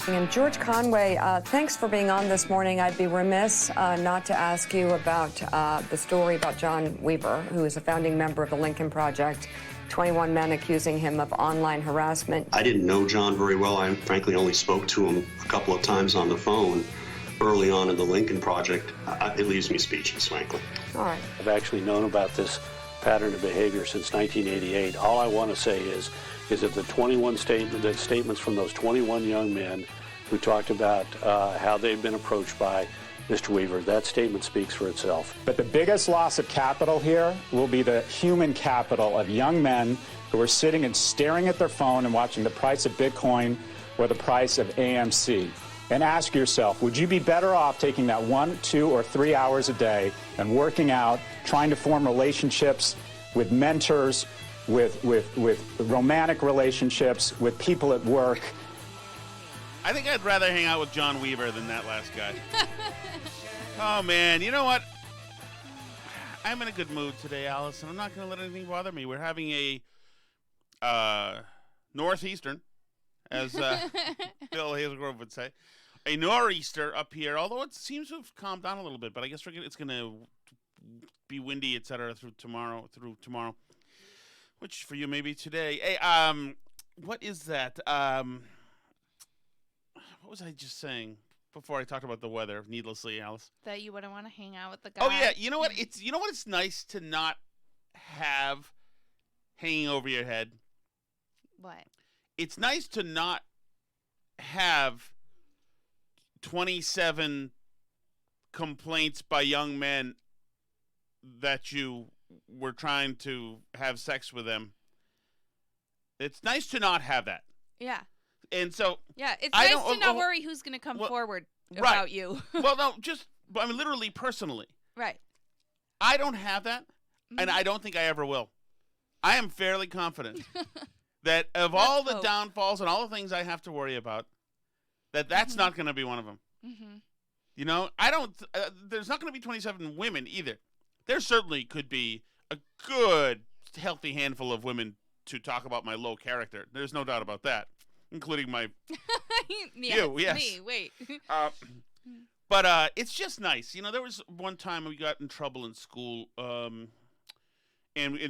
And George Conway, thanks for being on this morning. I'd be remiss not to ask you about the story about John Weaver, who is a founding member of the Lincoln Project. 21 men accusing him of online harassment. I didn't know John very well. I frankly only spoke to him a couple of times on the phone early on in the Lincoln Project. It leaves me speechless, frankly. All right. I've actually known about this pattern of behavior since 1988. All I want to say is that the 21 statements from those 21 young men who talked about how they've been approached by Mr. Weaver, that statement speaks for itself. But the biggest loss of capital here will be the human capital of young men who are sitting and staring at their phone and watching the price of Bitcoin or the price of AMC. And ask yourself, would you be better off taking that 1, 2, or 3 hours a day and working out, trying to form relationships with mentors, with romantic relationships, with people at work? I think I'd rather hang out with John Weaver than that last guy. Oh, man. You know what? I'm in a good mood today, Allison. I'm not going to let anything bother me. We're having a northeastern, as Bill Hazelgrove would say. A nor'easter up here, although it seems to have calmed down a little bit. But I guess it's going to be windy, etc. through tomorrow. Which for you maybe today. Hey, what is that? What was I just saying before I talked about the weather needlessly, Alice? That you wouldn't want to hang out with the guy. Oh yeah, you know what? It's nice to not have hanging over your head. What? It's nice to not have 27 complaints by young men that you were trying to have sex with them. It's nice to not have that. Yeah. And so yeah, it's nice to not worry who's going to come forward about you. Well, no, literally personally. Right. I don't have that, and I don't think I ever will. I am fairly confident that of all the downfalls and all the things I have to worry about, that's not going to be one of them. Mm-hmm. You know, there's not going to be 27 women either. There certainly could be a good, healthy handful of women to talk about my low character. There's no doubt about that. Including my you, yes. Me, wait. But it's just nice. You know, there was one time we got in trouble in school, and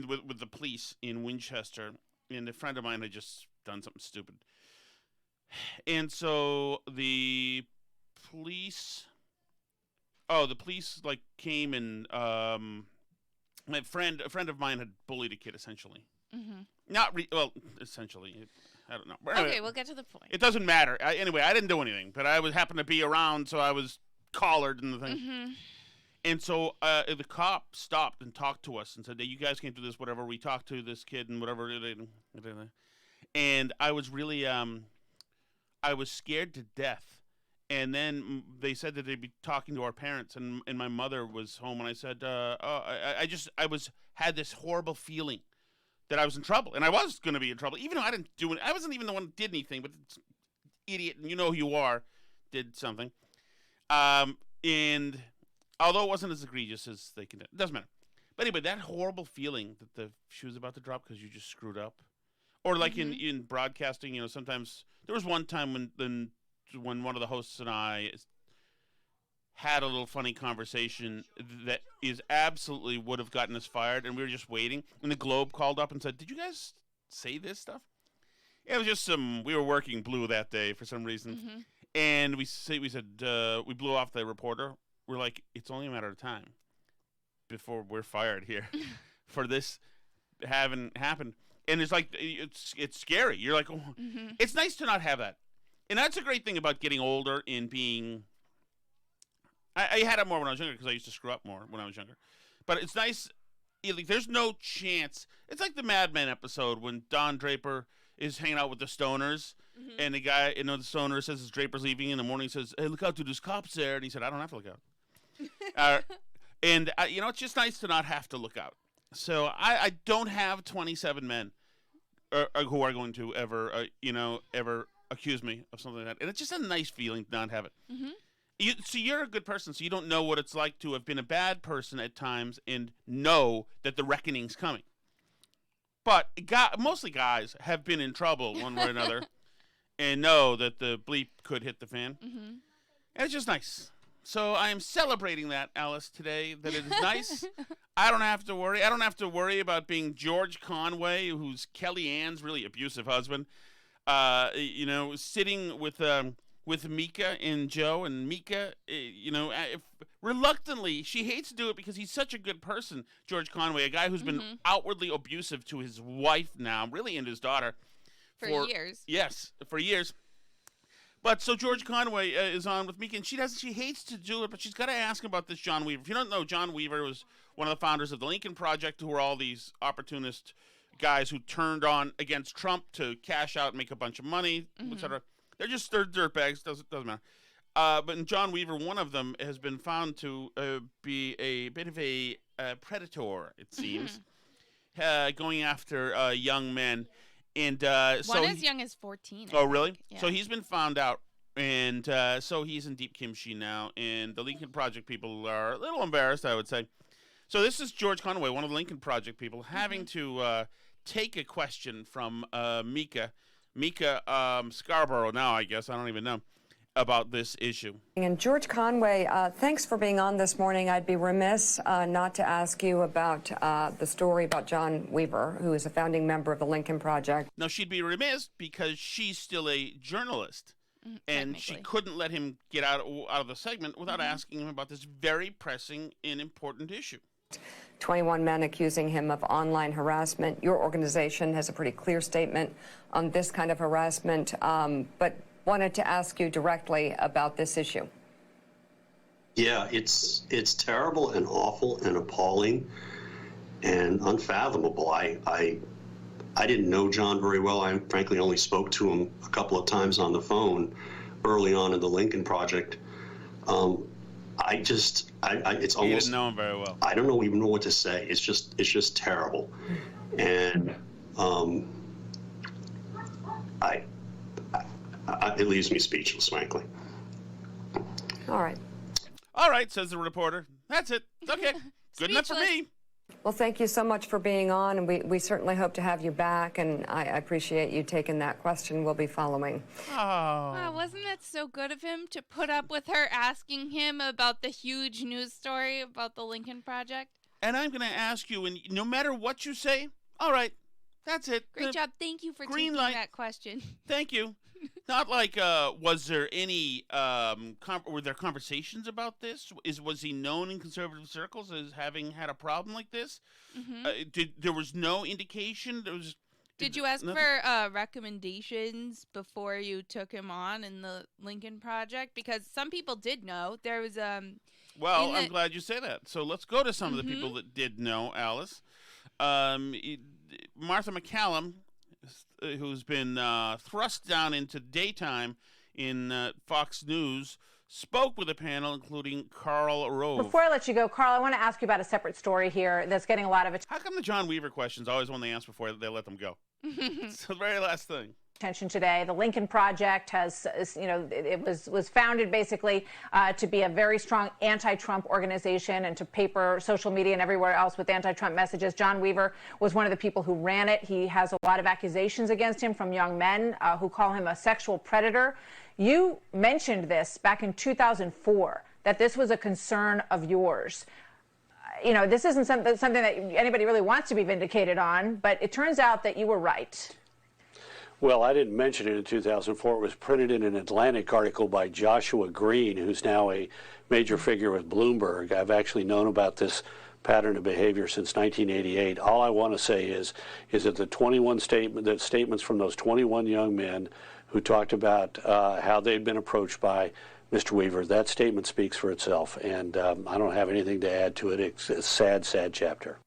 with the police in Winchester, and a friend of mine had just done something stupid. And so the police like came and a friend of mine had bullied a kid essentially. Mm-hmm. Essentially. I don't know. Anyway, okay, we'll get to the point. It doesn't matter. Anyway, I didn't do anything, but I happened to be around, so I was collared and the thing. Mm-hmm. And so the cop stopped and talked to us and said, hey, you guys can't do this, whatever. We talked to this kid and whatever. And I was really, I was scared to death. And then they said that they'd be talking to our parents, and my mother was home, and I said, I had this horrible feeling that I was in trouble, and I was going to be in trouble, even though I didn't do it. I wasn't even the one that did anything, but this idiot, and you know who you are, did something. And although it wasn't as egregious as they can do, it doesn't matter. But anyway, that horrible feeling that the shoe was about to drop because you just screwed up, or like in broadcasting, you know, sometimes there was one time when one of the hosts and I had a little funny conversation that is absolutely would have gotten us fired, and we were just waiting. And the Globe called up and said, "Did you guys say this stuff?" It was just we were working blue that day for some reason, and we said we blew off the reporter. We're like, it's only a matter of time before we're fired here for this having happened. And it's like it's scary. You're like, it's nice to not have that, and that's a great thing about getting older and being. I had it more when I was younger because I used to screw up more when I was younger. But it's nice. There's no chance. It's like the Mad Men episode when Don Draper is hanging out with the stoners, and the guy, the stoner says his Draper's leaving in the morning. Says, "Hey, look out, dude! There's cops there." And he said, "I don't have to look out." It's just nice to not have to look out. So I don't have 27 men who are going to ever accuse me of something like that, and it's just a nice feeling to not have it. So you're a good person, so you don't know what it's like to have been a bad person at times and know that the reckoning's coming. But mostly guys have been in trouble one way or another, and know that the bleep could hit the fan. Mm-hmm. And it's just nice. So I am celebrating that, Alice, today, that it is nice. I don't have to worry. I don't have to worry about being George Conway, who's Kellyanne's really abusive husband, sitting with Mika and Joe. And Mika, reluctantly, she hates to do it because he's such a good person, George Conway, a guy who's been outwardly abusive to his wife now, really, and his daughter. For years. Yes, for years. But so George Conway is on with Mika, and she hates to do it, but she's got to ask him about this John Weaver. If you don't know, John Weaver was one of the founders of the Lincoln Project, who were all these opportunist guys who turned on against Trump to cash out and make a bunch of money, etc. They're dirtbags. Doesn't matter. But John Weaver, one of them, has been found to be a bit of a predator, it seems, going after young men. And one as young as 14. Oh, really? Yeah. So he's been found out, and so he's in deep kimchi now. And the Lincoln Project people are a little embarrassed, I would say. So this is George Conway, one of the Lincoln Project people, having to take a question from Mika Scarborough now, I guess. I don't even know about this issue. And George Conway, thanks for being on this morning. I'd be remiss not to ask you about the story about John Weaver, who is a founding member of the Lincoln Project. Now, she'd be remiss because she's still a journalist, and she couldn't let him get out of the segment without asking him about this very pressing and important issue. 21 men accusing him of online harassment. Your organization has a pretty clear statement on this kind of harassment, but wanted to ask you directly about this issue. Yeah, it's terrible and awful and appalling and unfathomable. I didn't know John very well. I frankly only spoke to him a couple of times on the phone early on in the Lincoln Project. It's almost. You didn't know him very well. I don't even know what to say. It's just terrible, and it leaves me speechless, frankly. All right, says the reporter. That's it. Okay. Good enough for me. Well, thank you so much for being on, and we certainly hope to have you back, and I appreciate you taking that question. We'll be following. Oh. Wow, wasn't that so good of him to put up with her asking him about the huge news story about the Lincoln Project? And I'm going to ask you, and no matter what you say, all right, that's it. Great job. Thank you for green taking light. that question. Thank you. Not like, was there any, were there conversations about this? Was he known in conservative circles as having had a problem like this? There was no indication? Did you ask for recommendations before you took him on in the Lincoln Project? Because some people did know. There was Well, I'm glad you say that. So let's go to some of the people that did know, Alice. Martha McCallum, who's been thrust down into daytime in Fox News, spoke with a panel including Karl Rove. Before I let you go, Karl, I want to ask you about a separate story here that's getting a lot of attention. How come the John Weaver questions always when they ask before they let them go? It's the very last thing. Attention today. The Lincoln Project it was founded basically to be a very strong anti-Trump organization and to paper social media and everywhere else with anti-Trump messages. John Weaver was one of the people who ran it. He has a lot of accusations against him from young men who call him a sexual predator. You mentioned this back in 2004, that this was a concern of yours. This isn't something that anybody really wants to be vindicated on, but it turns out that you were right. Well, I didn't mention it in 2004. It was printed in an Atlantic article by Joshua Green, who's now a major figure with Bloomberg. I've actually known about this pattern of behavior since 1988. All I want to say is that the statements from those 21 young men who talked about how they'd been approached by Mr. Weaver, that statement speaks for itself, and I don't have anything to add to it. It's a sad, sad chapter.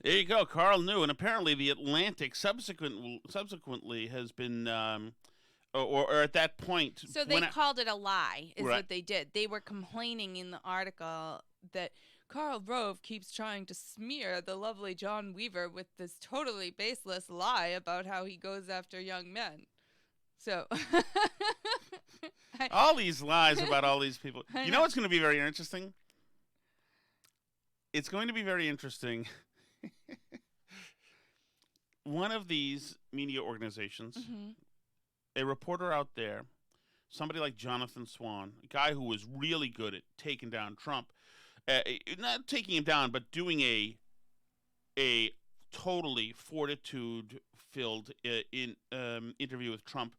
There you go, Karl knew, and apparently the Atlantic subsequently has been, or at that point. So they called it a lie, is what they did. They were complaining in the article that Karl Rove keeps trying to smear the lovely John Weaver with this totally baseless lie about how he goes after young men. So all these lies about all these people. You know what's going to be very interesting? It's going to be very interesting. One of these media organizations a reporter out there, somebody like Jonathan Swan, a guy who was really good at taking down Trump, not taking him down, but doing a totally fortitude-filled interview with Trump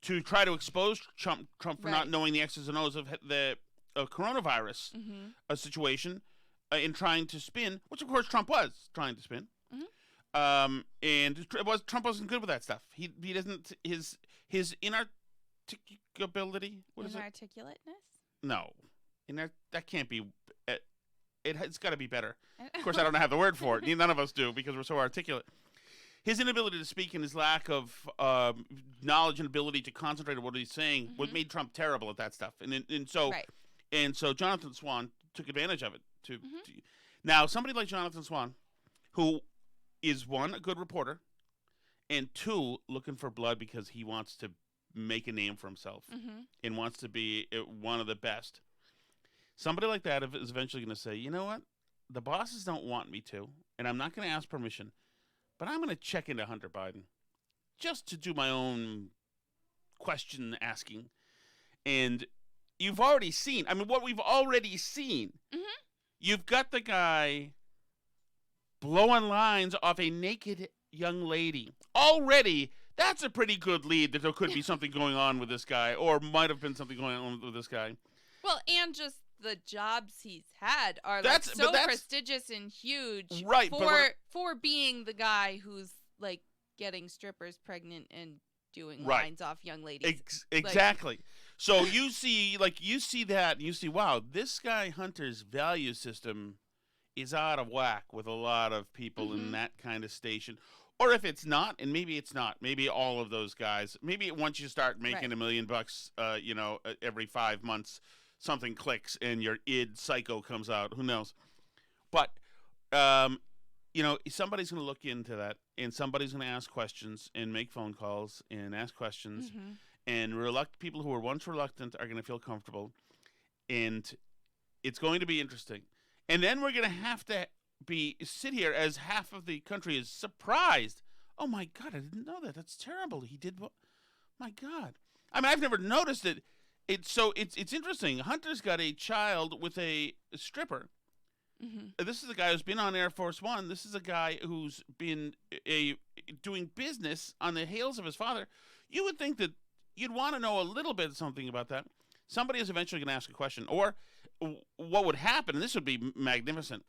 to try to expose Trump for not knowing the X's and O's of the coronavirus situation in trying to spin, which of course Trump was trying to spin. And Trump wasn't good with that stuff. He doesn't his inarticulability. What is it? Inarticulateness? No, that can't be. It's got to be better. Of course, I don't have the word for it. None of us do because we're so articulate. His inability to speak and his lack of knowledge and ability to concentrate on what he's saying what made Trump terrible at that stuff. And so Jonathan Swan took advantage of it. Now, somebody like Jonathan Swan, who is one, a good reporter, and two, looking for blood because he wants to make a name for himself and wants to be one of the best. Somebody like that is eventually going to say, you know what? The bosses don't want me to, and I'm not going to ask permission, but I'm going to check into Hunter Biden just to do my own question asking. And you've already seen, what we've already seen, you've got the guy blowing lines off a naked young lady. Already, that's a pretty good lead that there could be something going on with this guy, or might have been something going on with this guy. Well, and just the jobs he's had are like so prestigious and huge for being the guy who's like getting strippers pregnant and doing lines off young ladies. Exactly. So you see that and you see, wow, this guy Hunter's value system is out of whack with a lot of people in that kind of station. Or if it's not, and maybe it's not, maybe all of those guys, maybe once you start making $1 million, every 5 months, something clicks and your id psycho comes out. Who knows? But, somebody's going to look into that, and somebody's going to ask questions and make phone calls and ask questions. And people who were once reluctant are going to feel comfortable. And it's going to be interesting. And then we're going to have to sit here as half of the country is surprised. Oh, my God, I didn't know that. That's terrible. He did what? My God. I've never noticed it. It's interesting. Hunter's got a child with a stripper. This is a guy who's been on Air Force One. This is a guy who's been doing business on the heels of his father. You would think that you'd want to know a little bit something about that. Somebody is eventually going to ask a question. Or what would happen, and this would be magnificent,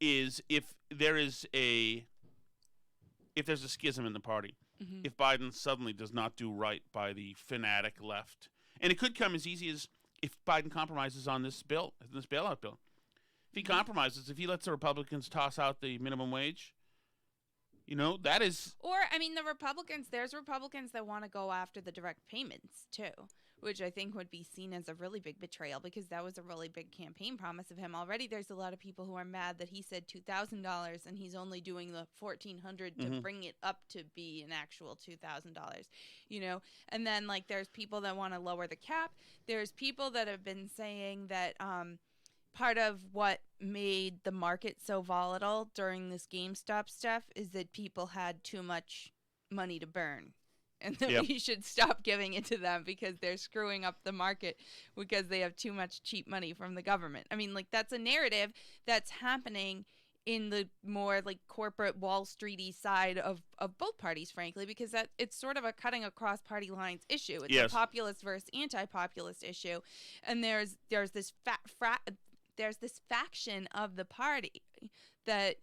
is if there's a schism in the party, if Biden suddenly does not do right by the fanatic left. And it could come as easy as if Biden compromises on this bailout bill. If he compromises, if he lets the Republicans toss out the minimum wage, that is... Or, there's Republicans that want to go after the direct payments, too, which I think would be seen as a really big betrayal because that was a really big campaign promise of him. Already there's a lot of people who are mad that he said $2,000 and he's only doing the $1,400 to bring it up to be an actual $2,000, And then, there's people that want to lower the cap. There's people that have been saying that part of what made the market so volatile during this GameStop stuff is that people had too much money to burn. And that we should stop giving it to them because they're screwing up the market because they have too much cheap money from the government. That's a narrative that's happening in the more corporate Wall Streety side of both parties, frankly, because it's sort of a cutting across party lines issue. It's a populist versus anti-populist issue, and there's this there's this faction of the party that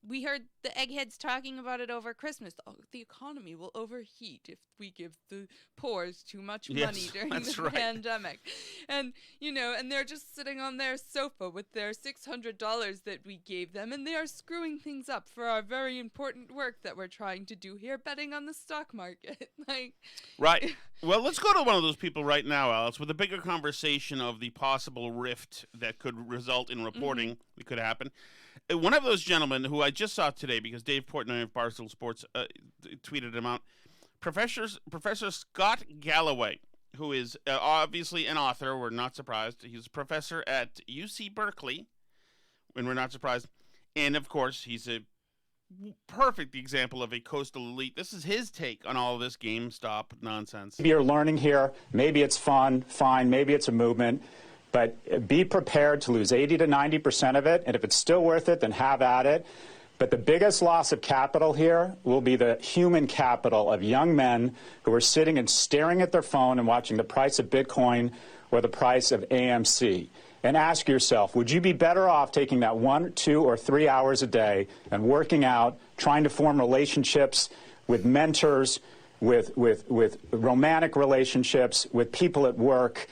we heard the eggheads talking about it over Christmas. Oh, the economy will overheat if we give the poor too much money during the pandemic. And, and they're just sitting on their sofa with their $600 that we gave them, and they are screwing things up for our very important work that we're trying to do here, betting on the stock market. Right. Well, let's go to one of those people right now, Alice, with a bigger conversation of the possible rift that could result in reporting that could happen. One of those gentlemen who I just saw today, because Dave Portnoy of Barstool Sports tweeted him out, Professor Scott Galloway, who is obviously an author. We're not surprised. He's a professor at UC Berkeley, and we're not surprised. And, of course, he's a perfect example of a coastal elite. This is his take on all of this GameStop nonsense. Maybe you're learning here. Maybe it's fun, fine. Maybe it's a movement. But be prepared to lose 80 to 90% of it. And if it's still worth it, then have at it. But the biggest loss of capital here will be the human capital of young men who are sitting and staring at their phone and watching the price of Bitcoin or the price of AMC. And ask yourself, would you be better off taking that 1, 2, or 3 hours a day and working out, trying to form relationships with mentors, with romantic relationships, with people at work,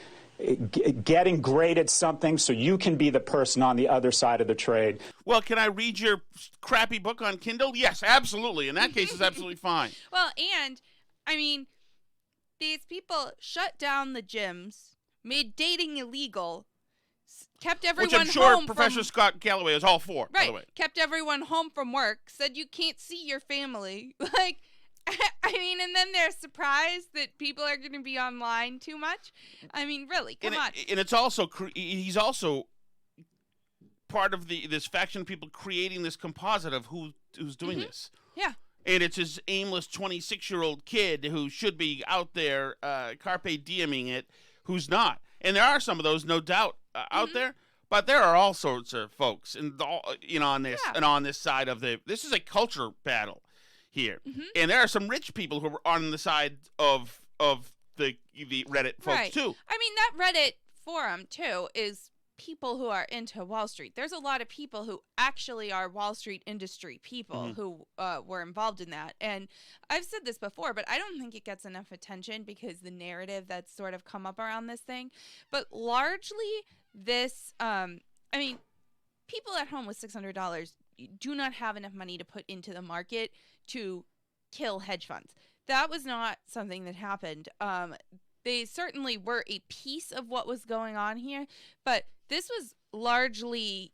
getting great at something so you can be the person on the other side of the trade? Well, can I read your crappy book on Kindle? Yes, absolutely. In that case, it's absolutely fine. Well, and, I mean, these people shut down the gyms, made dating illegal, kept everyone home. Which I'm sure Professor Scott Galloway is all for, right, by the way. Kept everyone home from work, said you can't see your family. Like, I mean, and then they're surprised that people are going to be online too much. I mean, really, come on. And it's also, he's also part of this faction of people creating this composite of who's doing this. Yeah. And it's his aimless 26-year-old kid who should be out there carpe dieming it, who's not. And there are some of those, no doubt, out there. But there are all sorts of folks, and on this and on this side of this is a culture battle here, and there are some rich people who are on the side of the Reddit folks too. I mean, that Reddit forum too is people who are into Wall Street. There's a lot of people who actually are Wall Street industry people who were involved in that. And I've said this before, but I don't think it gets enough attention because the narrative that's sort of come up around this thing. But largely this, I mean, people at home with $600 do not have enough money to put into the market to kill hedge funds. That was not something that happened. They certainly were a piece of what was going on here, but this was largely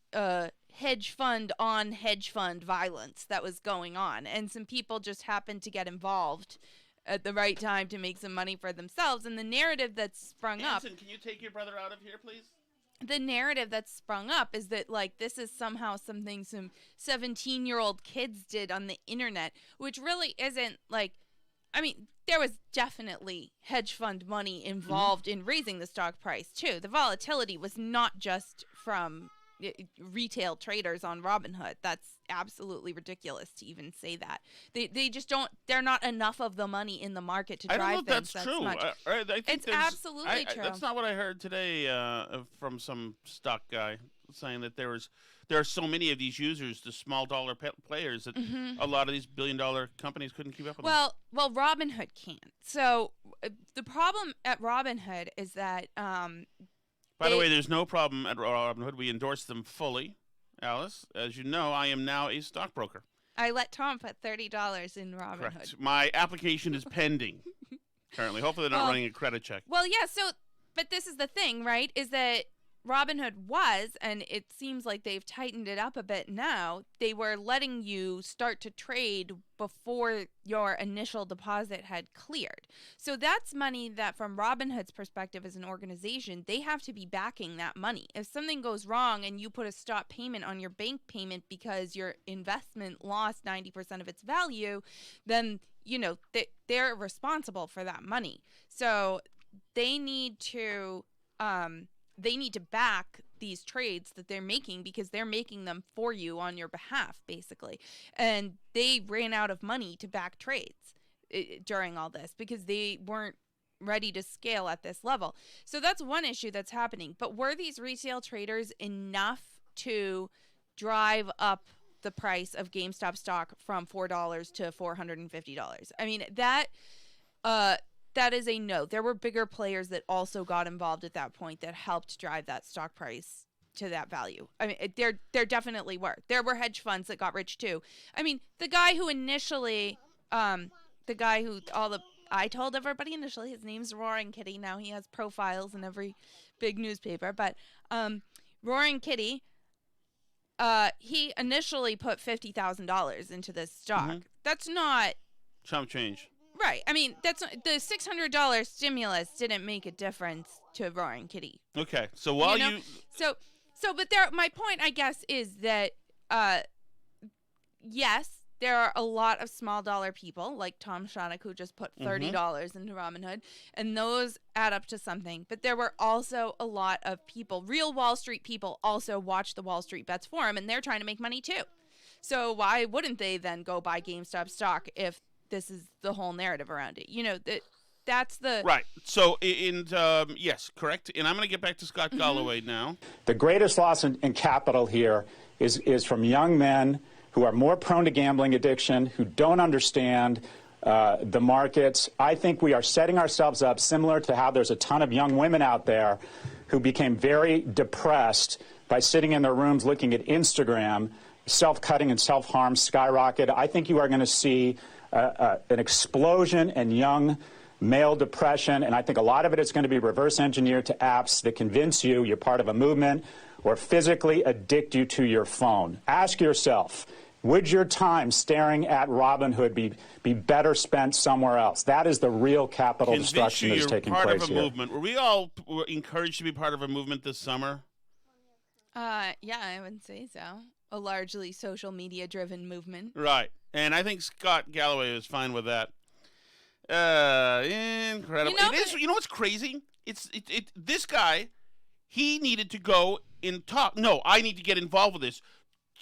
hedge fund on hedge fund violence that was going on, and some people just happened to get involved at the right time to make some money for themselves. And the narrative that's sprung up... Anson, can you take your brother out of here, please? The narrative that's sprung up is that, like, this is somehow something some 17-year-old kids did on the internet, which really isn't, like... I mean, there was definitely hedge fund money involved in raising the stock price, too. The volatility was not just from retail traders on Robinhood. That's absolutely ridiculous to even say that. They just don't, they're not enough of the money in the market to drive I don't know if things that's true. I think it's absolutely true. That's not what I heard today from some stock guy saying that there are so many of these users, the small dollar players, that a lot of these billion-dollar companies couldn't keep up with them. Well, Robinhood can't. So the problem at Robinhood is that... By the way, there's no problem at Robinhood. We endorse them fully, Alice. As you know, I am now a stockbroker. I let Tom put $30 in Robinhood. Correct. My application is pending currently. Hopefully they're not running a credit check. Well, yeah, but this is the thing, right, is that Robinhood was, and it seems like they've tightened it up a bit now, they were letting you start to trade before your initial deposit had cleared. So that's money that, from Robinhood's perspective as an organization, they have to be backing that money. If something goes wrong and you put a stop payment on your bank payment because your investment lost 90% of its value, then, they're responsible for that money. So they need to back these trades that they're making because they're making them for you on your behalf, basically. And they ran out of money to back trades during all this because they weren't ready to scale at this level. So that's one issue that's happening. But were these retail traders enough to drive up the price of GameStop stock from $4 to $450? I mean, that is a no. There were bigger players that also got involved at that point that helped drive that stock price to that value. I mean, there definitely were. There were hedge funds that got rich too. I mean, the guy who initially, I told everybody initially his name's Roaring Kitty. Now he has profiles in every big newspaper. But Roaring Kitty, he initially put $50,000 into this stock. That's not chump change. Right. I mean, that's the $600 stimulus didn't make a difference to Roaring Kitty. Okay. So while but my point, I guess, is that yes, there are a lot of small dollar people like Tom Shannock who just put $30 into Robinhood, and those add up to something. But there were also a lot of people, real Wall Street people, also watch the Wall Street Bets forum, and they're trying to make money too. So why wouldn't they then go buy GameStop stock if this is the whole narrative around it? You know, that's the... Right. So, yes, correct. And I'm going to get back to Scott Galloway now. The greatest loss in capital here is from young men who are more prone to gambling addiction, who don't understand the markets. I think we are setting ourselves up similar to how there's a ton of young women out there who became very depressed by sitting in their rooms looking at Instagram. Self-cutting and self-harm skyrocket. I think you are going to see an explosion in young male depression, and I think a lot of it is going to be reverse engineered to apps that convince you you're part of a movement or physically addict you to your phone. Ask yourself, would your time staring at Robinhood be better spent somewhere else? That is the real capital destruction that is taking place here. Part of a movement. Were we all encouraged to be part of a movement this summer? Yeah, I would say so. A largely social media driven movement. Right. And I think Scott Galloway was fine with that. Incredible. You know what's crazy? This guy, he needed to go and talk. No, I need to get involved with this.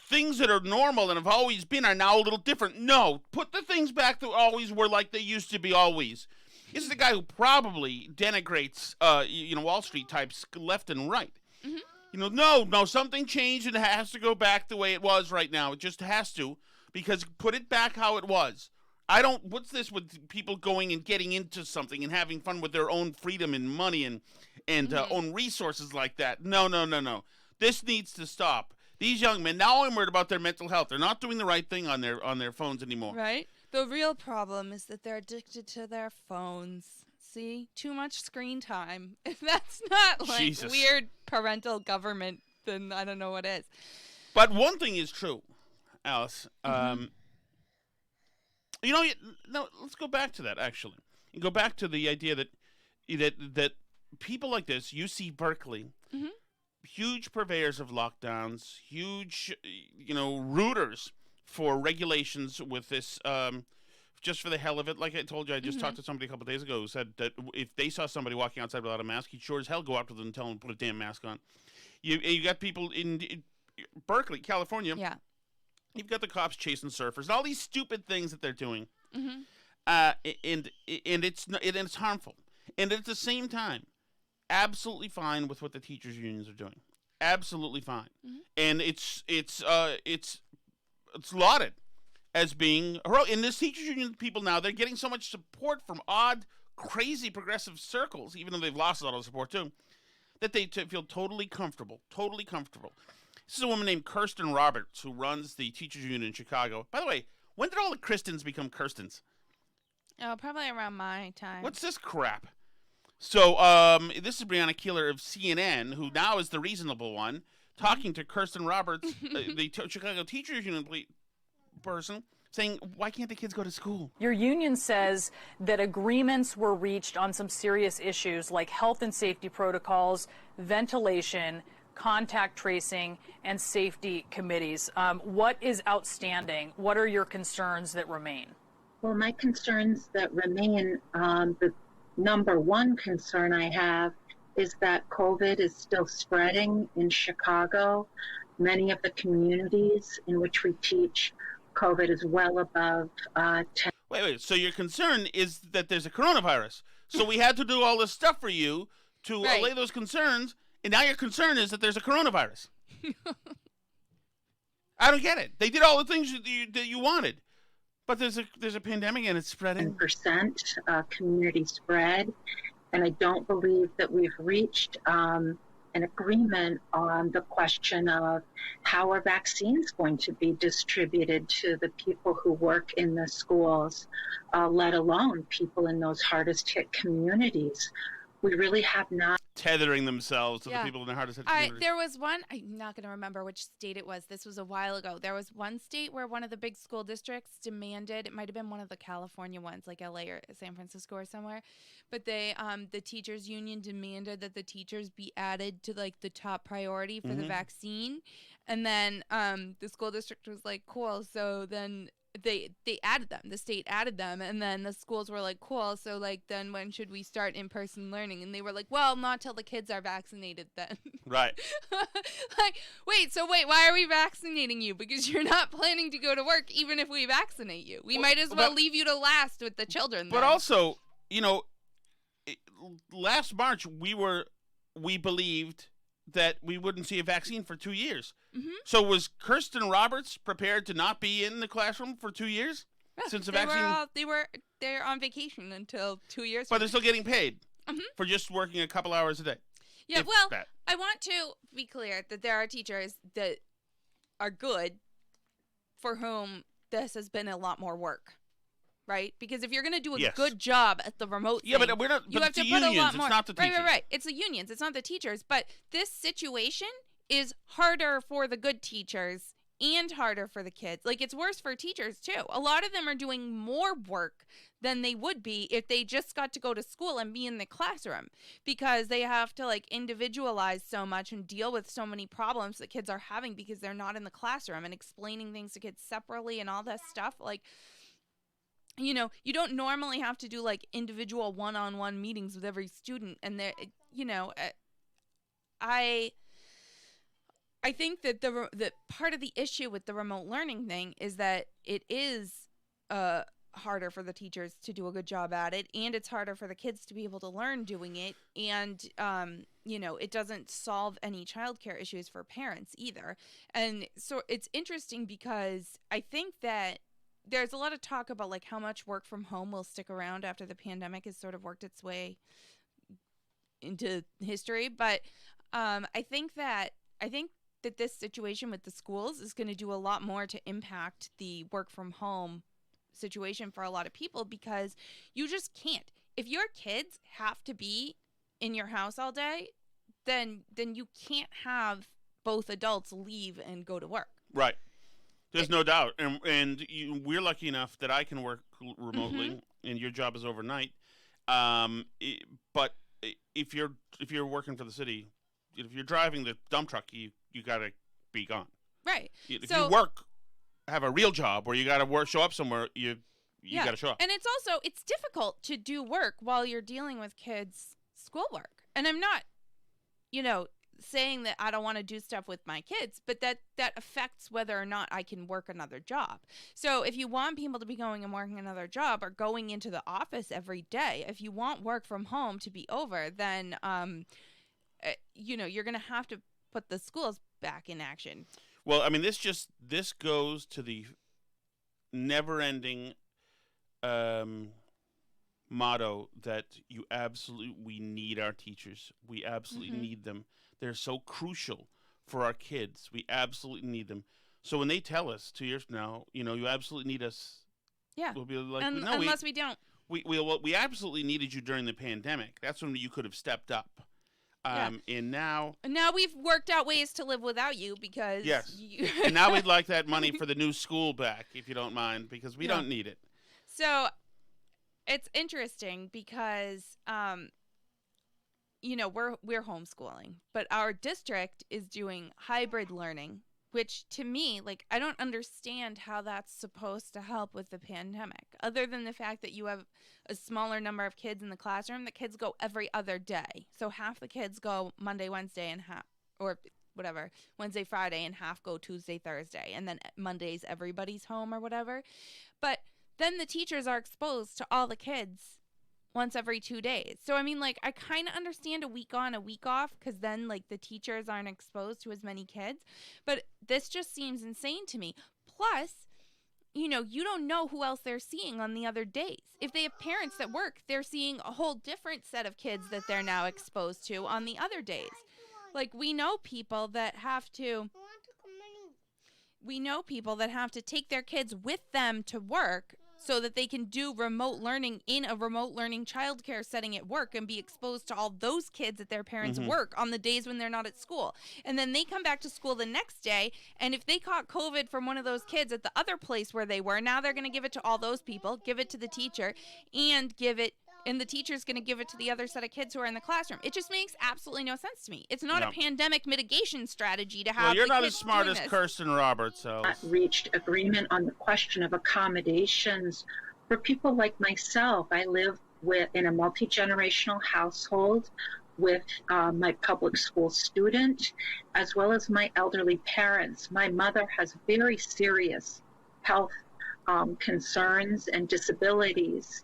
Things that are normal and have always been are now a little different. No, put the things back that always were like they used to be always. This is the guy who probably denigrates, Wall Street types left and right. Mm-hmm. No, something changed and it has to go back the way it was right now. It just has to, because put it back how it was. What's this with people going and getting into something and having fun with their own freedom and money and own resources like that? No. This needs to stop. These young men, now I'm worried about their mental health. They're not doing the right thing on their phones anymore. Right. The real problem is that they're addicted to their phones. See? Too much screen time. If that's not weird parental government, then I don't know what is. But one thing is true, Alice. Let's go back to that, actually. And go back to the idea that people like this, UC Berkeley, huge purveyors of lockdowns, huge, rooters for regulations with this, just for the hell of it. Like I told you, I just talked to somebody a couple of days ago who said that if they saw somebody walking outside without a mask, he'd sure as hell go up to them and tell them to put a damn mask on. You got people in Berkeley, California. Yeah. You've got the cops chasing surfers and all these stupid things that they're doing. And it's harmful. And at the same time, absolutely fine with what the teachers' unions are doing. Absolutely fine. And it's lauded as being heroic. And this teachers' union people now, they're getting so much support from odd, crazy progressive circles, even though they've lost a lot of support too, that they feel totally comfortable. Totally comfortable. This is a woman named Kirsten Roberts who runs the teachers' union in Chicago. By the way, when did all the Kristens become Kirstens? Oh, probably around my time. What's this crap? So, this is Brianna Keeler of CNN, who now is the reasonable one, talking to Kirsten Roberts, the Chicago teachers' union person, saying, why can't the kids go to school? Your union says that agreements were reached on some serious issues like health and safety protocols, ventilation, contact tracing, and safety committees. What is outstanding? What are your concerns that remain? Well, my concerns that remain, the number one concern I have is that COVID is still spreading in Chicago. Many of the communities in which we teach, COVID is well above 10. Wait. So your concern is that there's a coronavirus. So we had to do all this stuff for you to allay those concerns, and now your concern is that there's a coronavirus. I don't get it. They did all the things that you wanted. But there's a pandemic and it's spreading. 10% community spread, and I don't believe that we've reached an agreement on the question of how are vaccines going to be distributed to the people who work in the schools, let alone people in those hardest hit communities. We really have not. Tethering themselves to the people in the hardest hit communities. There was one, I'm not going to remember which state it was. This was a while ago. There was one state where one of the big school districts demanded, it might have been one of the California ones, like LA or San Francisco or somewhere, but they, the teachers union demanded that the teachers be added to like the top priority for the vaccine. And then the school district was like, cool. So then they added them. The state added them, and then the schools were like, cool, so like then when should we start in-person learning? And they were like, well, not till the kids are vaccinated then. Right. Like, wait, why are we vaccinating you? Because you're not planning to go to work even if we vaccinate you. We might as well leave you to last with the children then. But also, last March we believed that we wouldn't see a vaccine for 2 years. Mm-hmm. So was Kirsten Roberts prepared to not be in the classroom for 2 years since the vaccine? They're on vacation until 2 years. But they're still getting paid for just working a couple hours a day. Yeah, I want to be clear that there are teachers that are good for whom this has been a lot more work. Right? Because if you're going to do a good job at the remote thing, but we're not. You have to put unions, a lot more. It's not the teachers. Right. It's the unions. It's not the teachers. But this situation is harder for the good teachers and harder for the kids. Like, it's worse for teachers, too. A lot of them are doing more work than they would be if they just got to go to school and be in the classroom, because they have to, like, individualize so much and deal with so many problems that kids are having because they're not in the classroom, and explaining things to kids separately and all that stuff. Like, you don't normally have to do like individual one-on-one meetings with every student, and I think that the part of the issue with the remote learning thing is that it is harder for the teachers to do a good job at it, and it's harder for the kids to be able to learn doing it, and it doesn't solve any childcare issues for parents either. And so it's interesting because I think that there's a lot of talk about like how much work from home will stick around after the pandemic has sort of worked its way into history. But I think that this situation with the schools is going to do a lot more to impact the work from home situation for a lot of people, because you just can't. If your kids have to be in your house all day, then you can't have both adults leave and go to work. Right. There's no doubt, and we're lucky enough that I can work remotely, and your job is overnight. But if you're working for the city, if you're driving the dump truck, you gotta be gone. Right. If you have a real job where you gotta show up somewhere, you gotta show up. And it's difficult to do work while you're dealing with kids' schoolwork. And I'm not, saying that I don't want to do stuff with my kids, but that affects whether or not I can work another job. So if you want people to be going and working another job or going into the office every day, if you want work from home to be over, then you're going to have to put the schools back in action. Well, I mean, this goes to the never-ending motto that we need our teachers. We absolutely need them. They're so crucial for our kids. We absolutely need them. So when they tell us 2 years from now, you absolutely need us. Yeah. We'll be like, no, unless we don't. We absolutely needed you during the pandemic. That's when you could have stepped up. And now we've worked out ways to live without you because. Yes. And now we'd like that money for the new school back, if you don't mind, because we don't need it. So it's interesting because, we're homeschooling, but our district is doing hybrid learning, which to me, like, I don't understand how that's supposed to help with the pandemic, other than the fact that you have a smaller number of kids in the classroom. The kids go every other day. So half the kids go Monday, Wednesday, and Wednesday, Friday, and half go Tuesday, Thursday. And then Mondays, everybody's home or whatever. But then the teachers are exposed to all the kids once every 2 days. So, I mean, like, I kind of understand a week on, a week off, because then, like, the teachers aren't exposed to as many kids. But this just seems insane to me. Plus, you don't know who else they're seeing on the other days. If they have parents that work, they're seeing a whole different set of kids that they're now exposed to on the other days. Like, we know people that have to take their kids with them to work so that they can do remote learning in a remote learning childcare setting at work and be exposed to all those kids at their parents' work on the days when they're not at school. And then they come back to school the next day, and if they caught COVID from one of those kids at the other place where they were, now they're going to give it to all those people, give it to the teacher, and give it and the teacher's going to give it to the other set of kids who are in the classroom. It just makes absolutely no sense to me. It's not a pandemic mitigation strategy to have. Well, you're the not kids as smart doing as this. Kirsten Roberts, so. Reached agreement on the question of accommodations for people like myself. I live in a multi-generational household with my public school student, as well as my elderly parents. My mother has very serious health concerns and disabilities.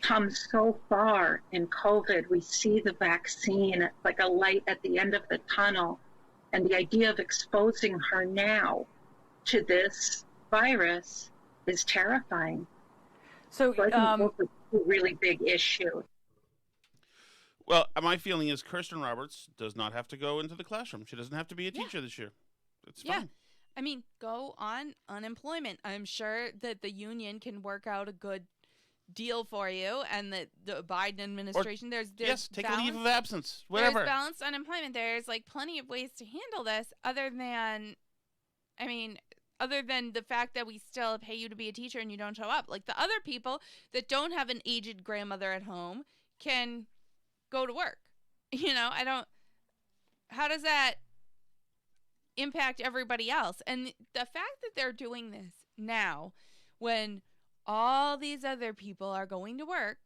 Come so far in COVID, we see the vaccine like a light at the end of the tunnel. And the idea of exposing her now to this virus is terrifying. So I think those are two really big issues. Well, my feeling is Kirsten Roberts does not have to go into the classroom. She doesn't have to be a teacher this year. It's fine. I mean, go on unemployment. I'm sure that the union can work out a good deal for you, and that the Biden administration, there's take a leave of absence, whatever. There's balanced unemployment. There's like plenty of ways to handle this other than the fact that we still pay you to be a teacher and you don't show up. Like the other people that don't have an aged grandmother at home can go to work. How does that impact everybody else? And the fact that they're doing this now when all these other people are going to work,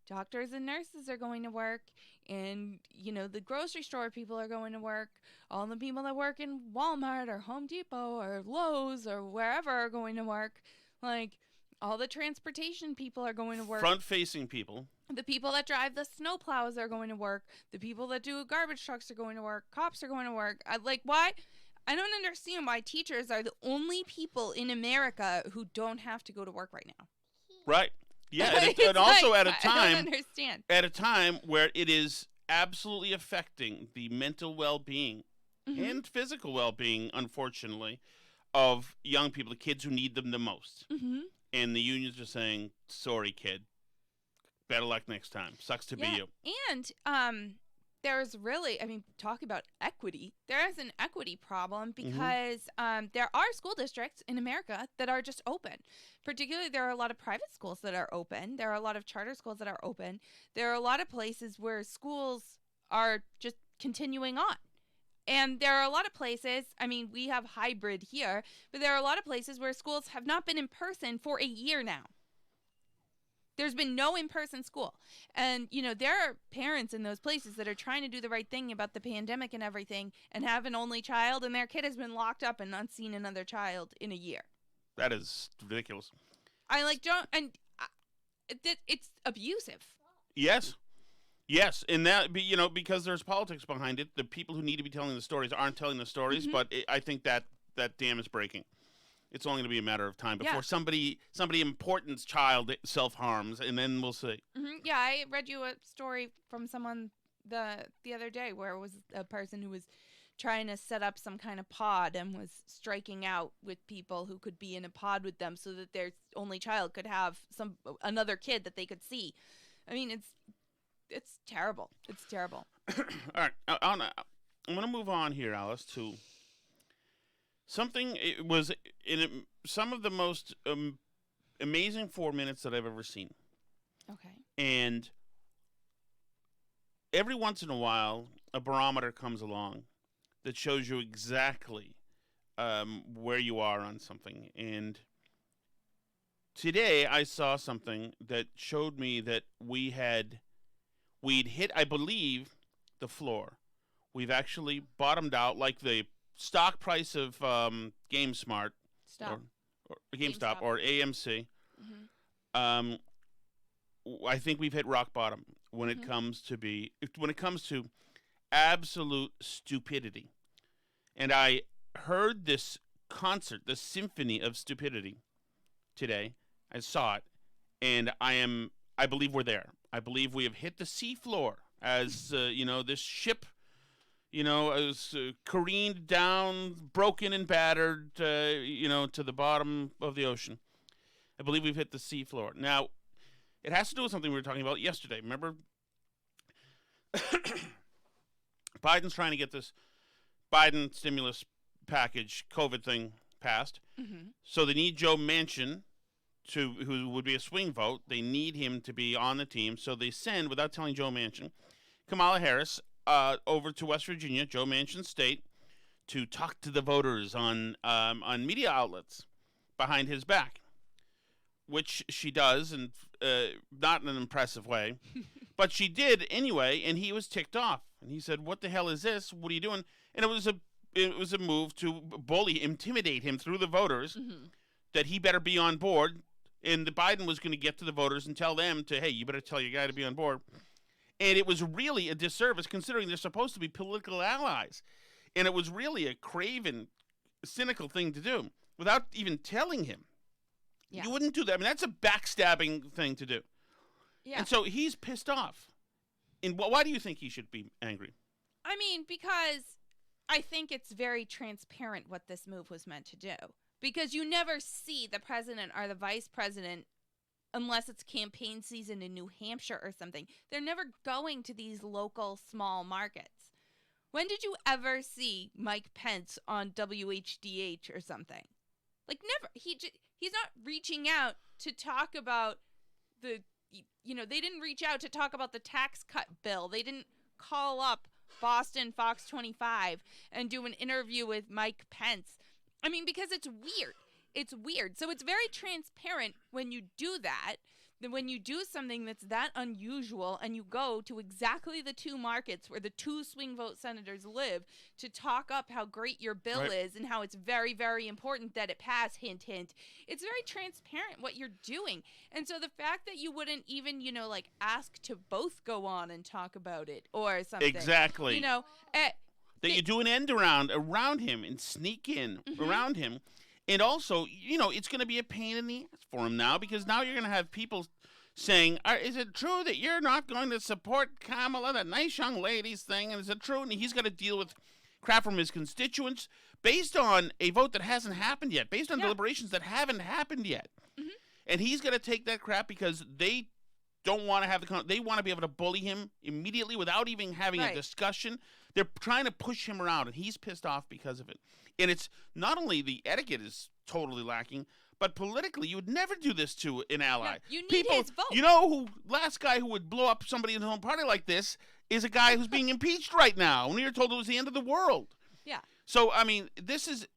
doctors and nurses are going to work, and, the grocery store people are going to work, all the people that work in Walmart or Home Depot or Lowe's or wherever are going to work, like all the transportation people are going to work. Front-facing people. The people that drive the snow plows are going to work. The people that do garbage trucks are going to work. Cops are going to work. Why? I don't understand why teachers are the only people in America who don't have to go to work right now. Right. Yeah, and also at a time. I don't understand. At a time where it is absolutely affecting the mental well-being and physical well-being, unfortunately, of young people, the kids who need them the most. Mm-hmm. And the unions are saying, "Sorry, kid. Better luck next time. Sucks to be you." And there's really, talk about equity. There is an equity problem because there are school districts in America that are just open. Particularly, there are a lot of private schools that are open. There are a lot of charter schools that are open. There are a lot of places where schools are just continuing on. And there are a lot of places, we have hybrid here, but there are a lot of places where schools have not been in person for a year now. There's been no in-person school. And, there are parents in those places that are trying to do the right thing about the pandemic and everything and have an only child, and their kid has been locked up and not seen another child in a year. That is ridiculous. It's abusive. Yes. Yes, and that, because there's politics behind it, the people who need to be telling the stories aren't telling the stories, but I think that dam is breaking. It's only going to be a matter of time before somebody important's child self-harms, and then we'll see. Mm-hmm. Yeah, I read you a story from someone the other day where it was a person who was trying to set up some kind of pod and was striking out with people who could be in a pod with them so that their only child could have another kid that they could see. It's terrible. It's terrible. All right, I'm going to move on here, Alice, to something. It was in some of the most amazing 4 minutes that I've ever seen. Okay. And every once in a while, a barometer comes along that shows you exactly where you are on something. And today I saw something that showed me that we'd hit, I believe, the floor. We've actually bottomed out, like the stock price of GameSmart or GameStop or AMC. Mm-hmm. I think we've hit rock bottom when it comes to absolute stupidity. And I heard this concert, the symphony of stupidity today. I saw it, and I believe we're there. I believe we have hit the sea floor as this ship is careened down, broken and battered, to the bottom of the ocean. I believe we've hit the sea floor. Now, it has to do with something we were talking about yesterday. Remember, Biden's trying to get this Biden stimulus package COVID thing passed. Mm-hmm. So they need Joe Manchin who would be a swing vote. They need him to be on the team, so they send, without telling Joe Manchin, Kamala Harris over to West Virginia, Joe Manchin's state, to talk to the voters on media outlets behind his back, which she does, and not in an impressive way, but she did anyway, and he was ticked off, and he said, "What the hell is this? What are you doing?" And it was a move to intimidate him through the voters that he better be on board, and Biden was going to get to the voters and tell them hey, you better tell your guy to be on board. And it was really a disservice considering they're supposed to be political allies. And it was really a craven, cynical thing to do without even telling him. Yeah. You wouldn't do that. I mean, that's a backstabbing thing to do. Yeah. And so he's pissed off. And why do you think he should be angry? I mean, because I think it's very transparent what this move was meant to do. Because you never see the president or the vice president unless it's campaign season in New Hampshire or something. They're never going to these local small markets. When did you ever see Mike Pence on WHDH or something? Like, never. He's not reaching out to talk about they didn't reach out to talk about the tax cut bill. They didn't call up Boston Fox 25 and do an interview with Mike Pence. I mean, because it's weird. It's weird. So it's very transparent when you do that, when you do something that's that unusual and you go to exactly the two markets where the two swing vote senators live to talk up how great your bill is and how it's very, very important that it pass, hint, hint. It's very transparent what you're doing. And so the fact that you wouldn't even, ask to both go on and talk about it or something. Exactly. That you do an end around him and sneak in around him. And also, it's going to be a pain in the ass for him now because now you're going to have people saying, is it true that you're not going to support Kamala, that nice young lady's thing? And is it true? And he's got to deal with crap from his constituents based on a vote that hasn't happened yet, based on deliberations that haven't happened yet. Mm-hmm. And he's going to take that crap because they don't want to have they want to be able to bully him immediately without even having a discussion. They're trying to push him around, and he's pissed off because of it. And it's not only the etiquette is totally lacking, but politically, you would never do this to an ally. Yeah, you need his vote. Last guy who would blow up somebody in his own party like this is a guy who's being impeached right now, and you're told it was the end of the world. Yeah. So, I mean, this isn't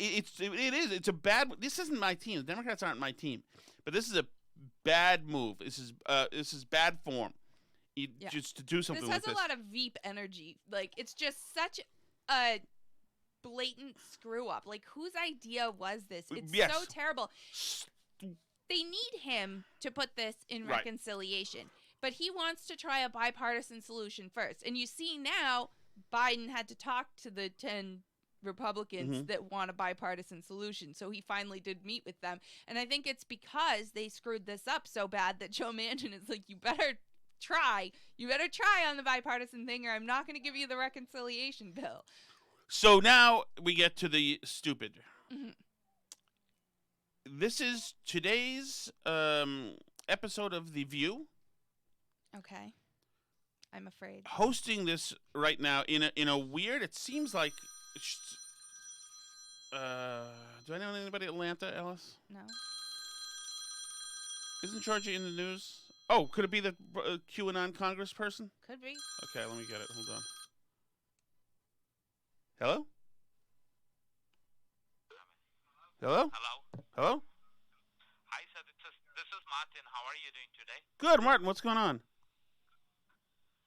my team. The Democrats aren't my team. But this is a bad move. This is bad form. Just to do something like this. This has a lot of Veep energy. Like, it's just such a blatant screw up. Like, whose idea was this? It's so terrible. They need him to put this in reconciliation. But he wants to try a bipartisan solution first. And you see now, Biden had to talk to the 10 Republicans that want a bipartisan solution. So he finally did meet with them. And I think it's because they screwed this up so bad that Joe Manchin is like, you better try on the bipartisan thing or I'm not going to give you the reconciliation bill. So now we get to the stupid. Mm-hmm. This is today's episode of The View. Okay. I'm afraid. Hosting this right now in a weird, it seems like, do I know anybody in Atlanta, Alice? No. Isn't Georgia in the news? Oh, could it be the QAnon congressperson? Could be. Okay, let me get it. Hold on. Hello? Hello? Hello? Hi, sir. This is Martin. How are you doing today? Good, Martin. What's going on?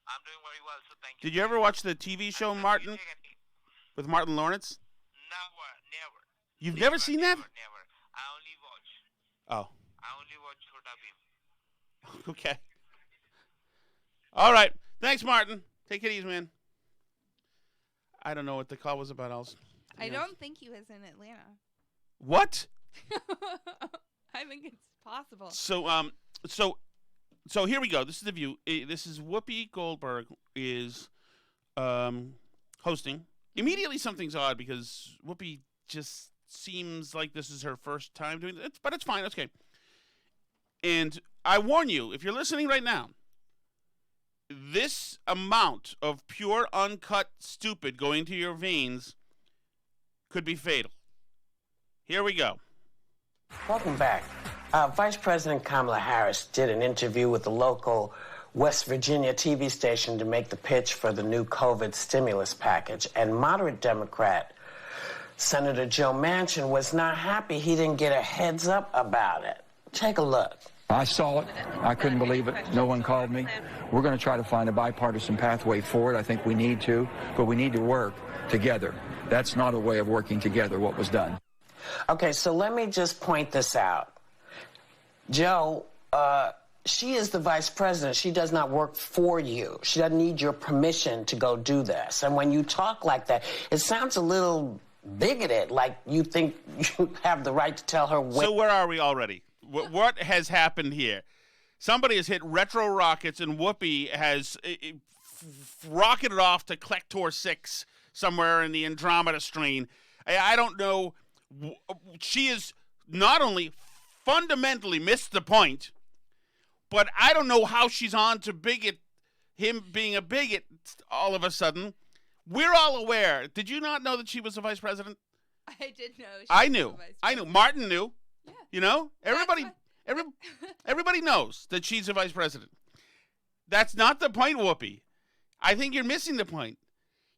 I'm doing very well, so thank you. Did you ever watch the TV show Martin with Martin Lawrence? Never. You've never seen that? Never. I only watch. Oh. I only watch Chota Bheem. Okay. All right. Thanks, Martin. Take it easy, man. I don't know what the call was about, else. I don't think he was in Atlanta. What? I think it's possible. So here we go. This is The View. This is Whoopi Goldberg is hosting. Immediately something's odd because Whoopi just seems like this is her first time doing it, but it's fine. It's okay. And I warn you, if you're listening right now, this amount of pure, uncut stupid going to your veins could be fatal. Here we go. Welcome back. Vice President Kamala Harris did an interview with the local West Virginia TV station to make the pitch for the new COVID stimulus package. And moderate Democrat Senator Joe Manchin was not happy he didn't get a heads up about it. Take a look. I saw it. I couldn't believe it. No one called me. We're going to try to find a bipartisan pathway forward. I think we need to, but we need to work together. That's not a way of working together, what was done. Okay, so let me just point this out. Joe, she is the vice president. She does not work for you. She doesn't need your permission to go do this. And when you talk like that, it sounds a little bigoted, like you think you have the right to tell her when. So where are we already? What has happened here? Somebody has hit retro rockets, and Whoopi has rocketed off to Klector 6 somewhere in the Andromeda strain. I don't know. She is not only fundamentally missed the point, but I don't know how she's on to him being a bigot all of a sudden. We're all aware. Did you not know that she was a vice president? I did know. I knew. Martin knew. Yeah. You know, everybody knows that she's a vice president. That's not the point, Whoopi. I think you're missing the point.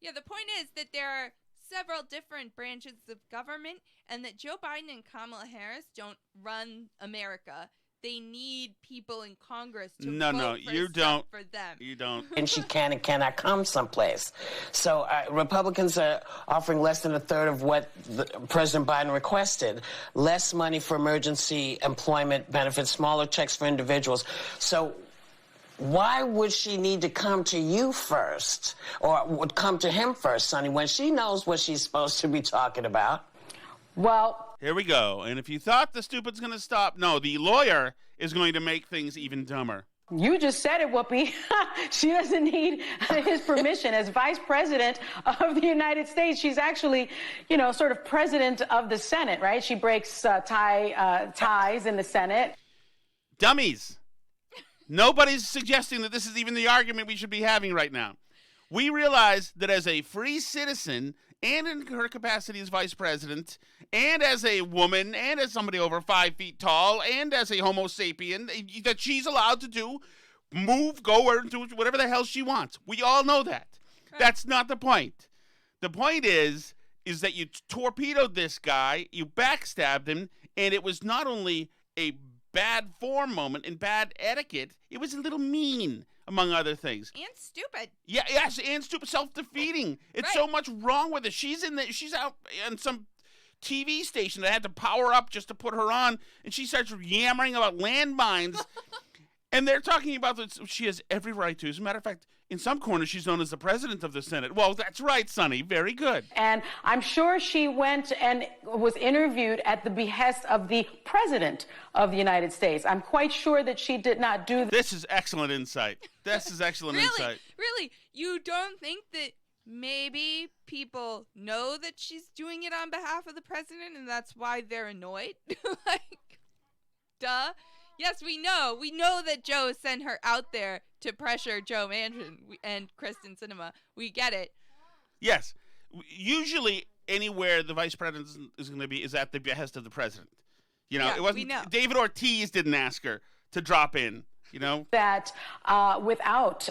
Yeah, the point is that there are several different branches of government, and that Joe Biden and Kamala Harris don't run America. They need people in Congress to vote you don't. For them. You don't. And she can and cannot come someplace. So Republicans are offering less than a third of what President Biden requested. Less money for emergency employment benefits, smaller checks for individuals. So why would she need to come to you first, or would come to him first, Sonny, when she knows what she's supposed to be talking about? Well, here we go. And if you thought the stupid's going to stop, no, the lawyer is going to make things even dumber. You just said it, Whoopi. She doesn't need his permission. As vice president of the United States, she's actually, sort of president of the Senate, right? She breaks ties in the Senate. Dummies. Nobody's suggesting that this is even the argument we should be having right now. We realize that as a free citizen, and in her capacity as vice president, and as a woman, and as somebody over 5 feet tall, and as a Homo sapien, that she's allowed to go or do whatever the hell she wants. We all know that. Right. That's not the point. The point is that you torpedoed this guy, you backstabbed him, and it was not only a bad form moment and bad etiquette, it was a little mean, among other things. And stupid. Yeah, yes, and stupid, self-defeating. It's so much wrong with it. She's out on some TV station that had to power up just to put her on, and she starts yammering about landmines. And they're talking about that she has every right to. As a matter of fact, in some corners, she's known as the president of the Senate. Well, that's right, Sonny. Very good. And I'm sure she went and was interviewed at the behest of the president of the United States. I'm quite sure that she did not do that. This is excellent insight. This is excellent insight. Really? You don't think that maybe people know that she's doing it on behalf of the president and that's why they're annoyed? Duh. Yes, we know. We know that Joe sent her out there to pressure Joe Manchin and Kristen Sinema. We get it. Yes. Usually, anywhere the vice president is going to be is at the behest of the president. It wasn't. We know. David Ortiz didn't ask her to drop in. That without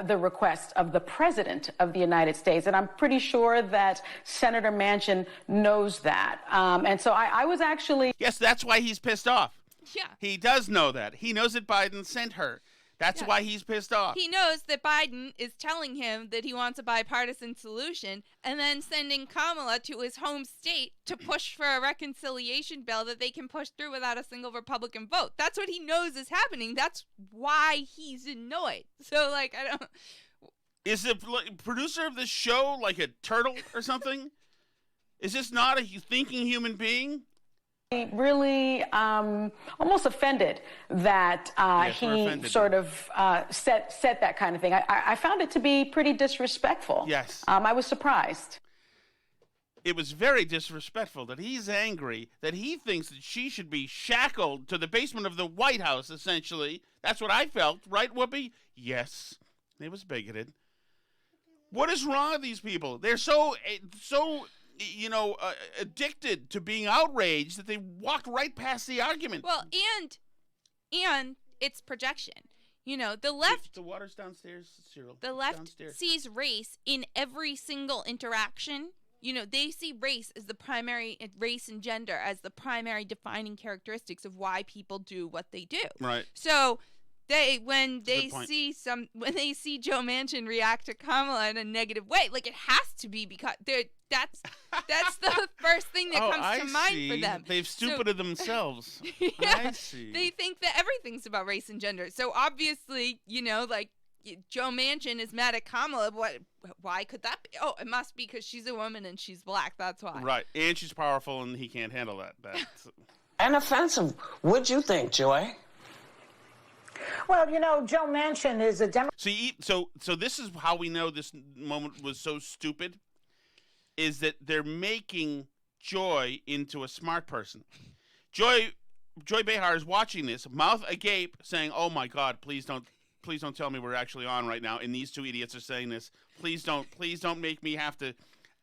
the request of the president of the United States. And I'm pretty sure that Senator Manchin knows that. And so I was actually. Yes, that's why he's pissed off. Yeah. He does know that. He knows that Biden sent her. That's why he's pissed off. He knows that Biden is telling him that he wants a bipartisan solution and then sending Kamala to his home state to push for a reconciliation bill that they can push through without a single Republican vote. That's what he knows is happening. That's why he's annoyed. So, I don't... Is the producer of this show like a turtle or something? Is this not a thinking human being? Really almost offended that he offended. Sort of said that kind of thing. I found it to be pretty disrespectful. Yes. I was surprised. It was very disrespectful that he's angry, that he thinks that she should be shackled to the basement of the White House, essentially. That's what I felt, right, Whoopi? Yes. It was bigoted. What is wrong with these people? They're so addicted to being outraged that they walked right past the argument. Well, and it's projection. The left. The water's downstairs, Cyril. The left downstairs. sees race in every single interaction. They see race as the primary, race and gender as the primary defining characteristics of why people do what they do. Right. So when they see Joe Manchin react to Kamala in a negative way, like, it has to be because that's the first thing that comes to mind for them. They've stupided themselves. Yeah, I see. They think that everything's about race and gender. So obviously, like, Joe Manchin is mad at Kamala. Why could that be? Oh, it must be because she's a woman and she's black. That's why. Right, and she's powerful, and he can't handle that. And offensive. What'd you think, Joy? Well, Joe Manchin is a Democrat. See, so this is how we know this moment was so stupid, is that they're making Joy into a smart person. Joy Behar is watching this, mouth agape, saying, "Oh my God, please don't tell me we're actually on right now." And these two idiots are saying this. Please don't make me have to,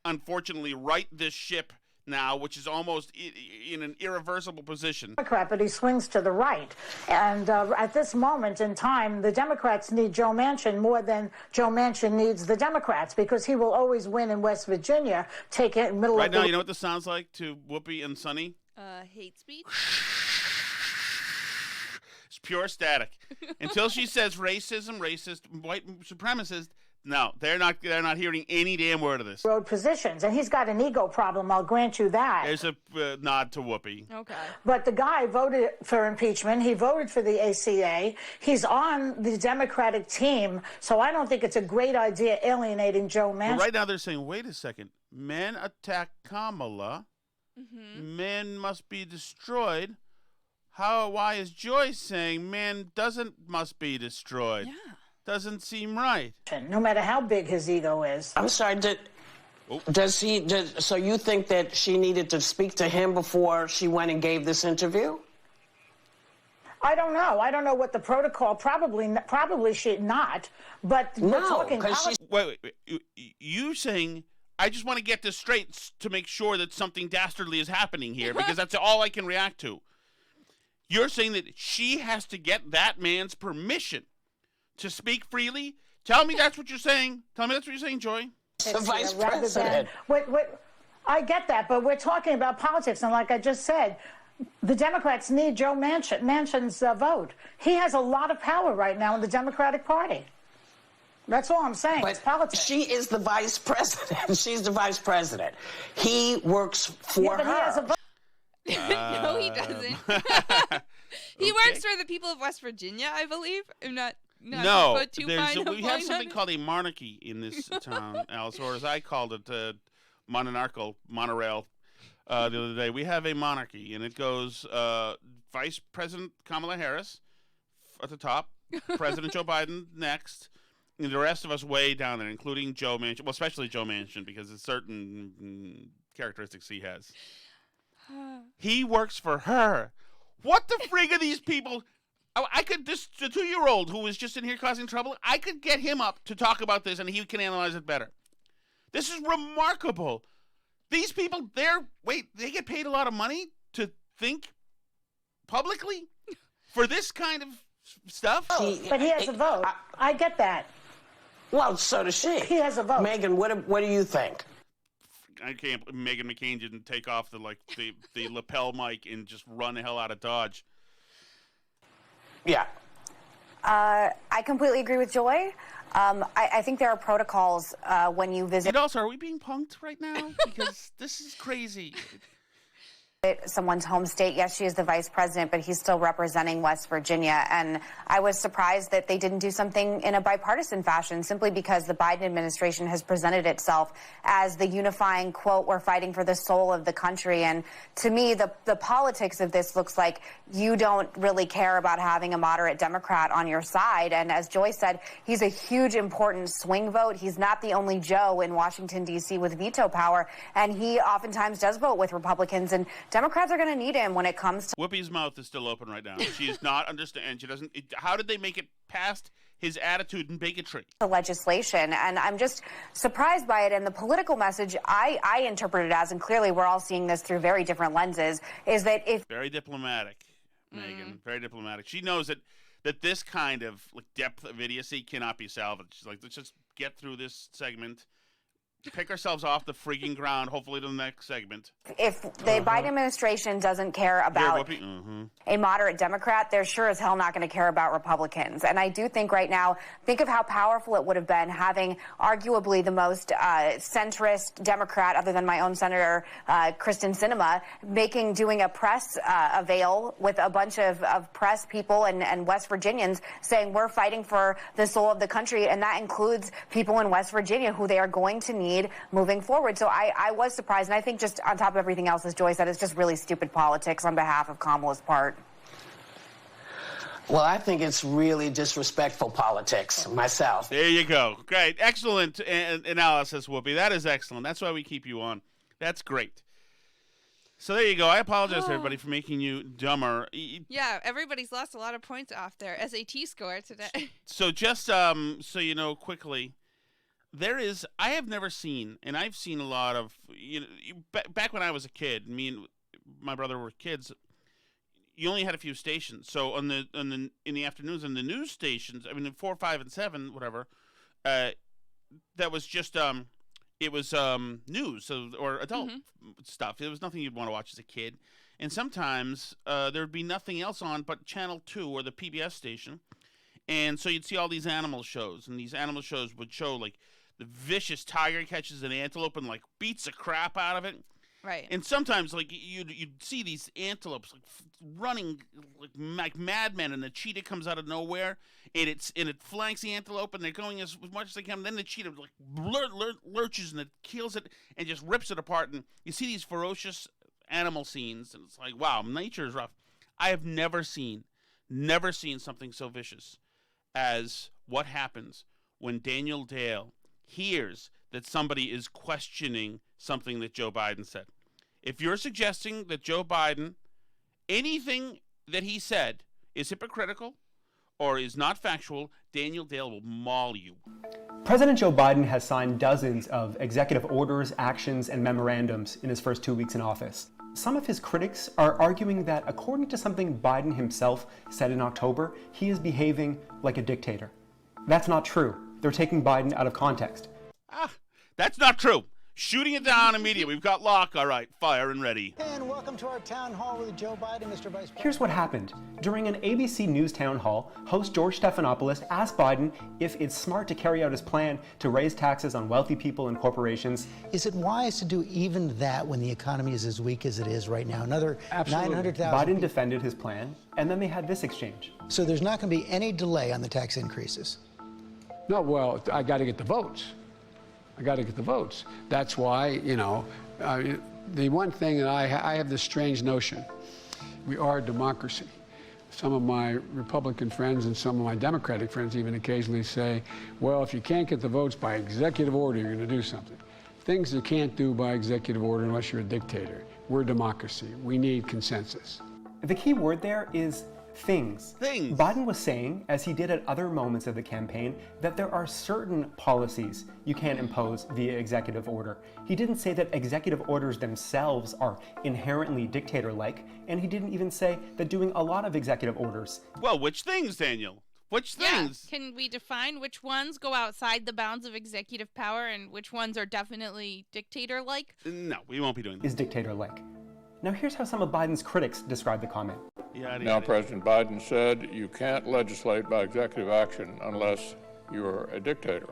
unfortunately, right this ship now, which is almost in an irreversible position. Democrat, but he swings to the right. And at this moment in time, the Democrats need Joe Manchin more than Joe Manchin needs the Democrats, because he will always win in West Virginia. Take it in the middle right of now, you know what this sounds like to Whoopi and Sonny? Hate speech. It's pure static. Until she says racism, racist, white supremacist. No, they're not hearing any damn word of this. Road positions, and he's got an ego problem, I'll grant you that. There's a nod to Whoopi. Okay. But the guy voted for impeachment. He voted for the ACA. He's on the Democratic team, so I don't think it's a great idea alienating Joe Manchin. But right now they're saying, wait a second, men attack Kamala, men must be destroyed. Why is Joy saying man must be destroyed? Yeah. Doesn't seem right. No matter how big his ego is. I'm sorry, so you think that she needed to speak to him before she went and gave this interview? I don't know. I don't know what the protocol, probably she not, but we're talking politics. Wait. You saying, I just want to get this straight to make sure that something dastardly is happening here, because that's all I can react to. You're saying that she has to get that man's permission to speak freely? Tell me that's what you're saying. Tell me that's what you're saying, Joy. The vice president. I get that, but we're talking about politics, and like I just said, the Democrats need Joe Manchin's vote. He has a lot of power right now in the Democratic Party. That's all I'm saying. But it's politics. She is the vice president. She's the vice president. He works for her. He has a vote. No, he doesn't. He works for the people of West Virginia, I believe. I'm not no, put too fine we have something called a monarchy in this town, Alice, or as I called it, monorail, the other day. We have a monarchy, and it goes Vice President Kamala Harris at the top, President Joe Biden next, and the rest of us way down there, including Joe Manchin, well, especially Joe Manchin, because of certain characteristics he has. He works for her. What the frig are these people? The 2-year-old who was just in here causing trouble, I could get him up to talk about this, and he can analyze it better. This is remarkable. These people, they get paid a lot of money to think publicly for this kind of stuff? But he has a vote. I get that. Well, so does she. He has a vote. Megan, what do you think? I can't. Meghan McCain didn't take off the lapel mic and just run the hell out of Dodge. Yeah. I completely agree with Joy. I think there are protocols when you visit. And also, are we being punked right now? Because this is crazy. Someone's home state. Yes, she is the vice president, but he's still representing West Virginia. And I was surprised that they didn't do something in a bipartisan fashion, simply because the Biden administration has presented itself as the unifying, quote, we're fighting for the soul of the country. And to me, the politics of this looks like you don't really care about having a moderate Democrat on your side. And as Joy said, he's a huge, important swing vote. He's not the only Joe in Washington, D.C. with veto power. And he oftentimes does vote with Republicans. And Democrats are going to need him when it comes to... Whoopi's mouth is still open right now. She is not understand. She doesn't... How did they make it past his attitude and bigotry. The legislation, and I'm just surprised by it. And the political message I interpret it as, and clearly we're all seeing this through very different lenses, is that if very diplomatic, Megan, very diplomatic. She knows that this kind of like depth of idiocy cannot be salvaged. She's like, let's just get through this segment, pick ourselves off the freaking ground, hopefully to the next segment. If the Biden administration doesn't care about a moderate Democrat, they're sure as hell not going to care about Republicans. And I do think right now, think of how powerful it would have been having arguably the most centrist Democrat, other than my own Senator Kristen Sinema, doing a press avail with a bunch of press people and West Virginians saying we're fighting for the soul of the country. And that includes people in West Virginia who they are going to need moving forward. So I was surprised, and I think just on top of everything else, as Joy said, it's just really stupid politics on behalf of Kamala's part. Well, I think it's really disrespectful politics myself. There you go. Great. Excellent analysis, Whoopi. That is excellent. That's why we keep you on. That's great. So there you go. I apologize to everybody for making you dumber. Yeah, everybody's lost a lot of points off their SAT score today. So just so you know quickly, I have never seen, and I've seen a lot of, back when I was a kid, me and my brother were kids, you only had a few stations. So in the afternoons, on the news stations, 4, 5, and 7, whatever, that was just, it was news or adult stuff. It was nothing you'd want to watch as a kid. And sometimes there'd be nothing else on but Channel 2 or the PBS station. And so you'd see all these animal shows, and these animal shows would show, like, the vicious tiger catches an antelope and, like, beats the crap out of it. Right. And sometimes, like, you'd see these antelopes, like, running like madmen, and the cheetah comes out of nowhere, and it flanks the antelope, and they're going as much as they can. And then the cheetah, like, lurches, and it kills it and just rips it apart. And you see these ferocious animal scenes, and it's like, wow, nature is rough. I have never seen something so vicious as what happens when Daniel Dale hears that somebody is questioning something that Joe Biden said. If you're suggesting that Joe Biden, anything that he said is hypocritical or is not factual, Daniel Dale will maul you. President Joe Biden has signed dozens of executive orders, actions, and memorandums in his first 2 weeks in office. Some of his critics are arguing that, according to something Biden himself said in October, he is behaving like a dictator. That's not true. They're taking Biden out of context. That's not true. Shooting it down immediately. We've got Locke. All right, fire and ready. And welcome to our town hall with Joe Biden, Mr. Vice President. Here's what happened. During an ABC News town hall, host George Stephanopoulos asked Biden if it's smart to carry out his plan to raise taxes on wealthy people and corporations. Is it wise to do even that when the economy is as weak as it is right now? Another 900,000 Biden defended his plan, and then they had this exchange. So there's not going to be any delay on the tax increases? No, well, I got to get the votes. That's why, the one thing that I have this strange notion. We are a democracy. Some of my Republican friends and some of my Democratic friends even occasionally say, well, if you can't get the votes by executive order, you're going to do something. Things you can't do by executive order unless you're a dictator. We're a democracy. We need consensus. The key word there is things. Biden was saying, as he did at other moments of the campaign, that there are certain policies you can't impose via executive order. He didn't say that executive orders themselves are inherently dictator-like, and he didn't even say that doing a lot of executive orders. Well, which things, Daniel? Which things? Yeah. Can we define which ones go outside the bounds of executive power and which ones are definitely dictator-like? No, we won't be doing that. Is dictator-like. Now here's how some of Biden's critics describe the comment. Now, President Biden said you can't legislate by executive action unless you're a dictator.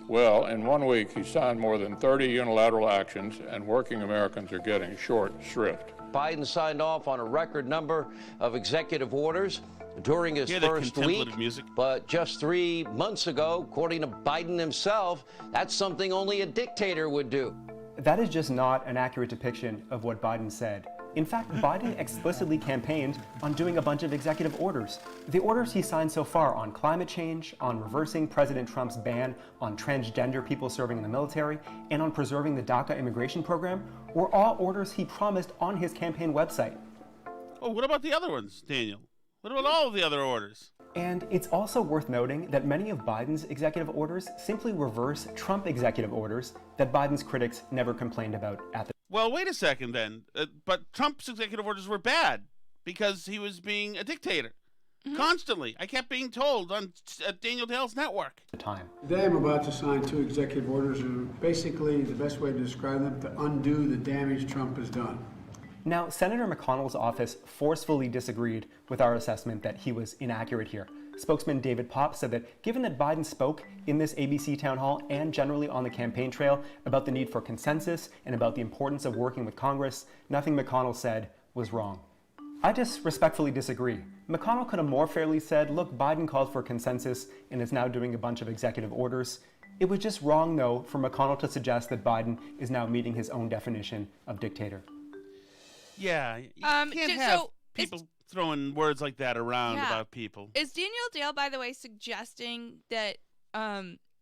Well, in 1 week, he signed more than 30 unilateral actions, and working Americans are getting short shrift. Biden signed off on a record number of executive orders during his first week. But just 3 months ago, according to Biden himself, that's something only a dictator would do. That is just not an accurate depiction of what Biden said. In fact, Biden explicitly campaigned on doing a bunch of executive orders. The orders he signed so far on climate change, on reversing President Trump's ban on transgender people serving in the military, and on preserving the DACA immigration program were all orders he promised on his campaign website. Oh, what about the other ones, Daniel? What about all of the other orders? And it's also worth noting that many of Biden's executive orders simply reverse Trump executive orders that Biden's critics never complained about at the Well, wait a second then. But Trump's executive orders were bad because he was being a dictator. Constantly. I kept being told on Daniel Dale's network. Time. Today I'm about to sign 2 executive orders, and basically the best way to describe them, to undo the damage Trump has done. Now, Senator McConnell's office forcefully disagreed with our assessment that he was inaccurate here. Spokesman David Popp said that given that Biden spoke in this ABC town hall and generally on the campaign trail about the need for consensus and about the importance of working with Congress, nothing McConnell said was wrong. I just respectfully disagree. McConnell could have more fairly said, look, Biden called for consensus and is now doing a bunch of executive orders. It was just wrong, though, for McConnell to suggest that Biden is now meeting his own definition of dictator. Yeah, you can't have people throwing words like that around about people. Is Daniel Dale, by the way, suggesting that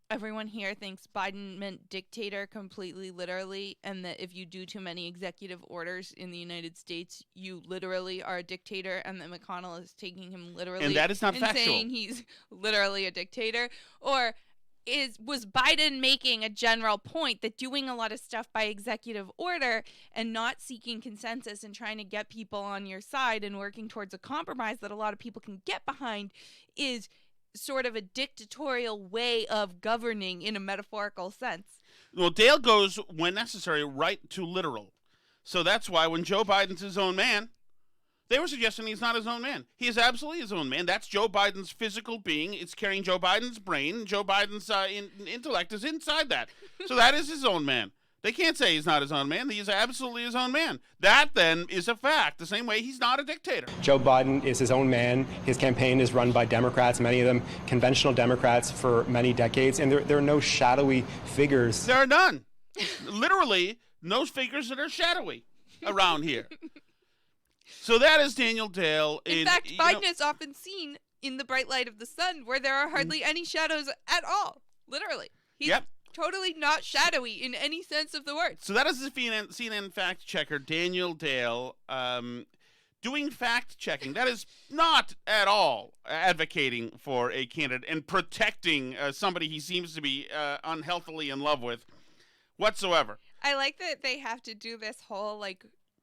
everyone here thinks Biden meant dictator completely literally, and that if you do too many executive orders in the United States, you literally are a dictator, and that McConnell is taking him literally and that is not factual. saying he's literally a dictator? Or was Biden making a general point that doing a lot of stuff by executive order and not seeking consensus and trying to get people on your side and working towards a compromise that a lot of people can get behind is sort of a dictatorial way of governing in a metaphorical sense? Well, Dale goes, when necessary, right to literal. So that's why when Joe Biden's his own man, they were suggesting he's not his own man. He is absolutely his own man. That's Joe Biden's physical being. It's carrying Joe Biden's brain. Joe Biden's intellect is inside that. So that is his own man. They can't say he's not his own man. He is absolutely his own man. That, then, is a fact. The same way he's not a dictator. Joe Biden is his own man. His campaign is run by Democrats, many of them conventional Democrats for many decades, and there are no shadowy figures. There are none. Literally, no figures that are shadowy around here. So that is Daniel Dale. In fact, Biden is often seen in the bright light of the sun where there are hardly any shadows at all. Literally. He's totally not shadowy in any sense of the word. So that is the CNN fact checker, Daniel Dale, doing fact checking. That is not at all advocating for a candidate and protecting somebody he seems to be unhealthily in love with whatsoever. I like that they have to do this whole,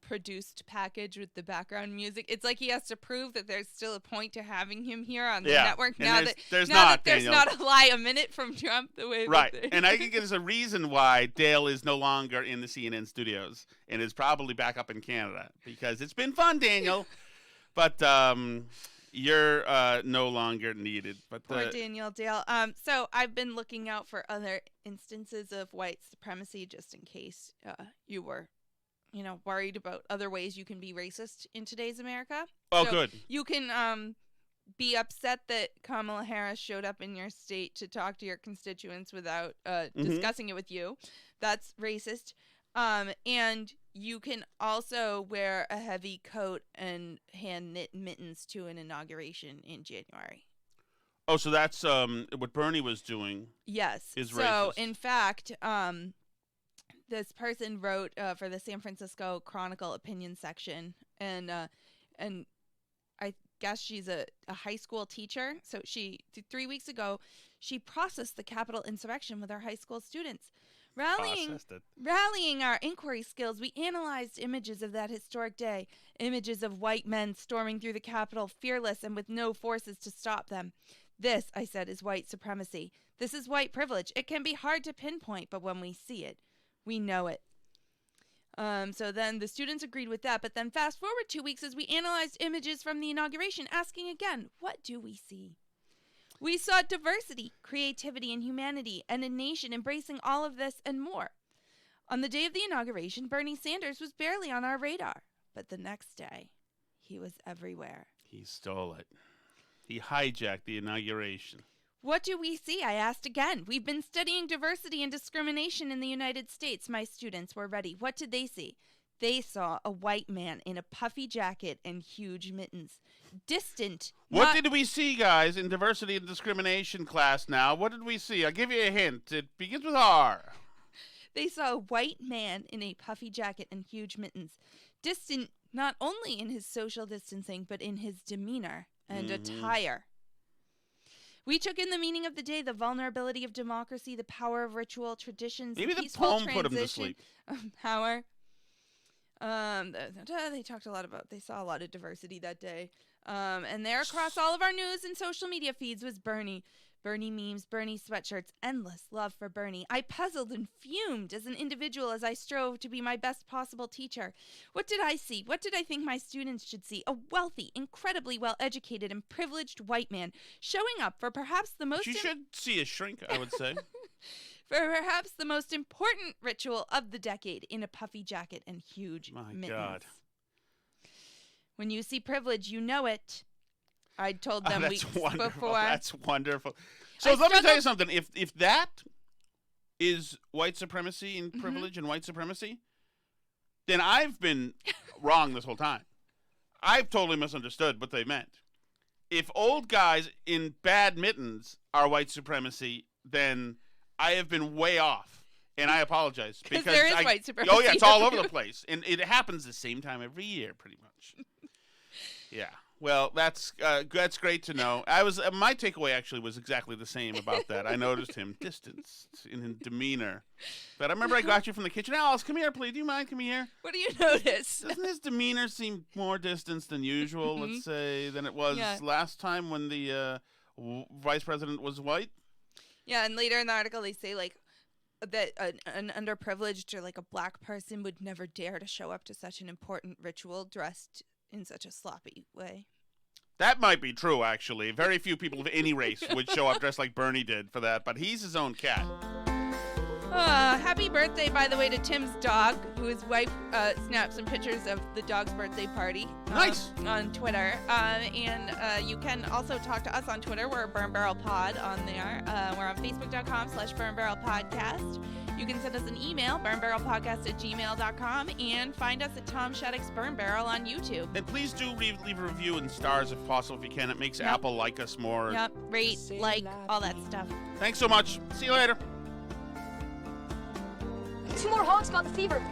produced package with the background music. It's like he has to prove that there's still a point to having him here on the network now that there's not a lie a minute from Trump the way right. And I think there's a reason why Dale is no longer in the CNN studios and is probably back up in Canada because it's been fun, Daniel, but you're no longer needed. But poor Daniel Dale. So I've been looking out for other instances of white supremacy just in case you were worried about other ways you can be racist in today's America. Oh, so good. You can be upset that Kamala Harris showed up in your state to talk to your constituents without discussing it with you. That's racist. And you can also wear a heavy coat and hand-knit mittens to an inauguration in January. Oh, so that's what Bernie was doing. Yes. Is racist. So, in fact, this person wrote for the San Francisco Chronicle opinion section, and I guess she's a high school teacher. So 3 weeks ago, she processed the Capitol insurrection with our high school students. Rallying our inquiry skills, we analyzed images of that historic day, images of white men storming through the Capitol, fearless and with no forces to stop them. This, I said, is white supremacy. This is white privilege. It can be hard to pinpoint, but when we see it, we know it. So then the students agreed with that, but then fast forward 2 weeks as we analyzed images from the inauguration, asking again, what do we see? We saw diversity, creativity, and humanity, and a nation embracing all of this and more. On the day of the inauguration, Bernie Sanders was barely on our radar, but the next day, he was everywhere. He stole it. He hijacked the inauguration. What do we see? I asked again. We've been studying diversity and discrimination in the United States. My students were ready. What did they see? They saw a white man in a puffy jacket and huge mittens. Distant. What did we see, guys, in diversity and discrimination class now? What did we see? I'll give you a hint. It begins with R. They saw a white man in a puffy jacket and huge mittens. Distant not only in his social distancing, but in his demeanor and attire. We took in the meaning of the day, the vulnerability of democracy, the power of ritual traditions, Maybe the peaceful poem put him to transition sleep. of power. They talked a lot about, they saw a lot of diversity that day. And there across all of our news and social media feeds was Bernie. Bernie memes, Bernie sweatshirts, endless love for Bernie. I puzzled and fumed as an individual as I strove to be my best possible teacher. What did I see? What did I think my students should see? A wealthy, incredibly well-educated and privileged white man showing up for perhaps the most... You should see a shrink, I would say. For perhaps the most important ritual of the decade in a puffy jacket and huge mittens. God. When you see privilege, you know it. I told them That's weeks wonderful. before. That's wonderful. So let me tell you something. If that is white supremacy and privilege and white supremacy, then I've been wrong this whole time. I've totally misunderstood what they meant. If old guys in bad mittens are white supremacy, then I have been way off, and I apologize. Because there is white supremacy. Oh, yeah, it's all over the place. And it happens the same time every year, pretty much. Yeah. Well, that's great to know. My takeaway actually was exactly the same about that. I noticed him distanced in his demeanor. But I remember I got you from the kitchen. Alice, come here, please. Do you mind coming here? What do you notice? Doesn't his demeanor seem more distanced than usual, let's say, than it was last time when the vice president was white? Yeah, and later in the article they say, like, that an underprivileged or, like, a black person would never dare to show up to such an important ritual dressed in such a sloppy way. That might be true, actually. Very few people of any race would show up dressed like Bernie did for that, but he's his own cat. Happy birthday, by the way, to Tim's dog, who his wife snapped some pictures of the dog's birthday party. Nice. On Twitter. And you can also talk to us on Twitter. We're Burn Barrel Pod on there. We're on Facebook.com/Burn Barrel Podcast. You can send us an email, burnbarrelpodcast@gmail.com, and find us at Tom Shattuck's Burn Barrel on YouTube. And please do leave a review and stars if possible, if you can. It makes Apple like us more. Yep, rate, like, all that stuff. Thanks so much. See you later. 2 more hogs got the fever.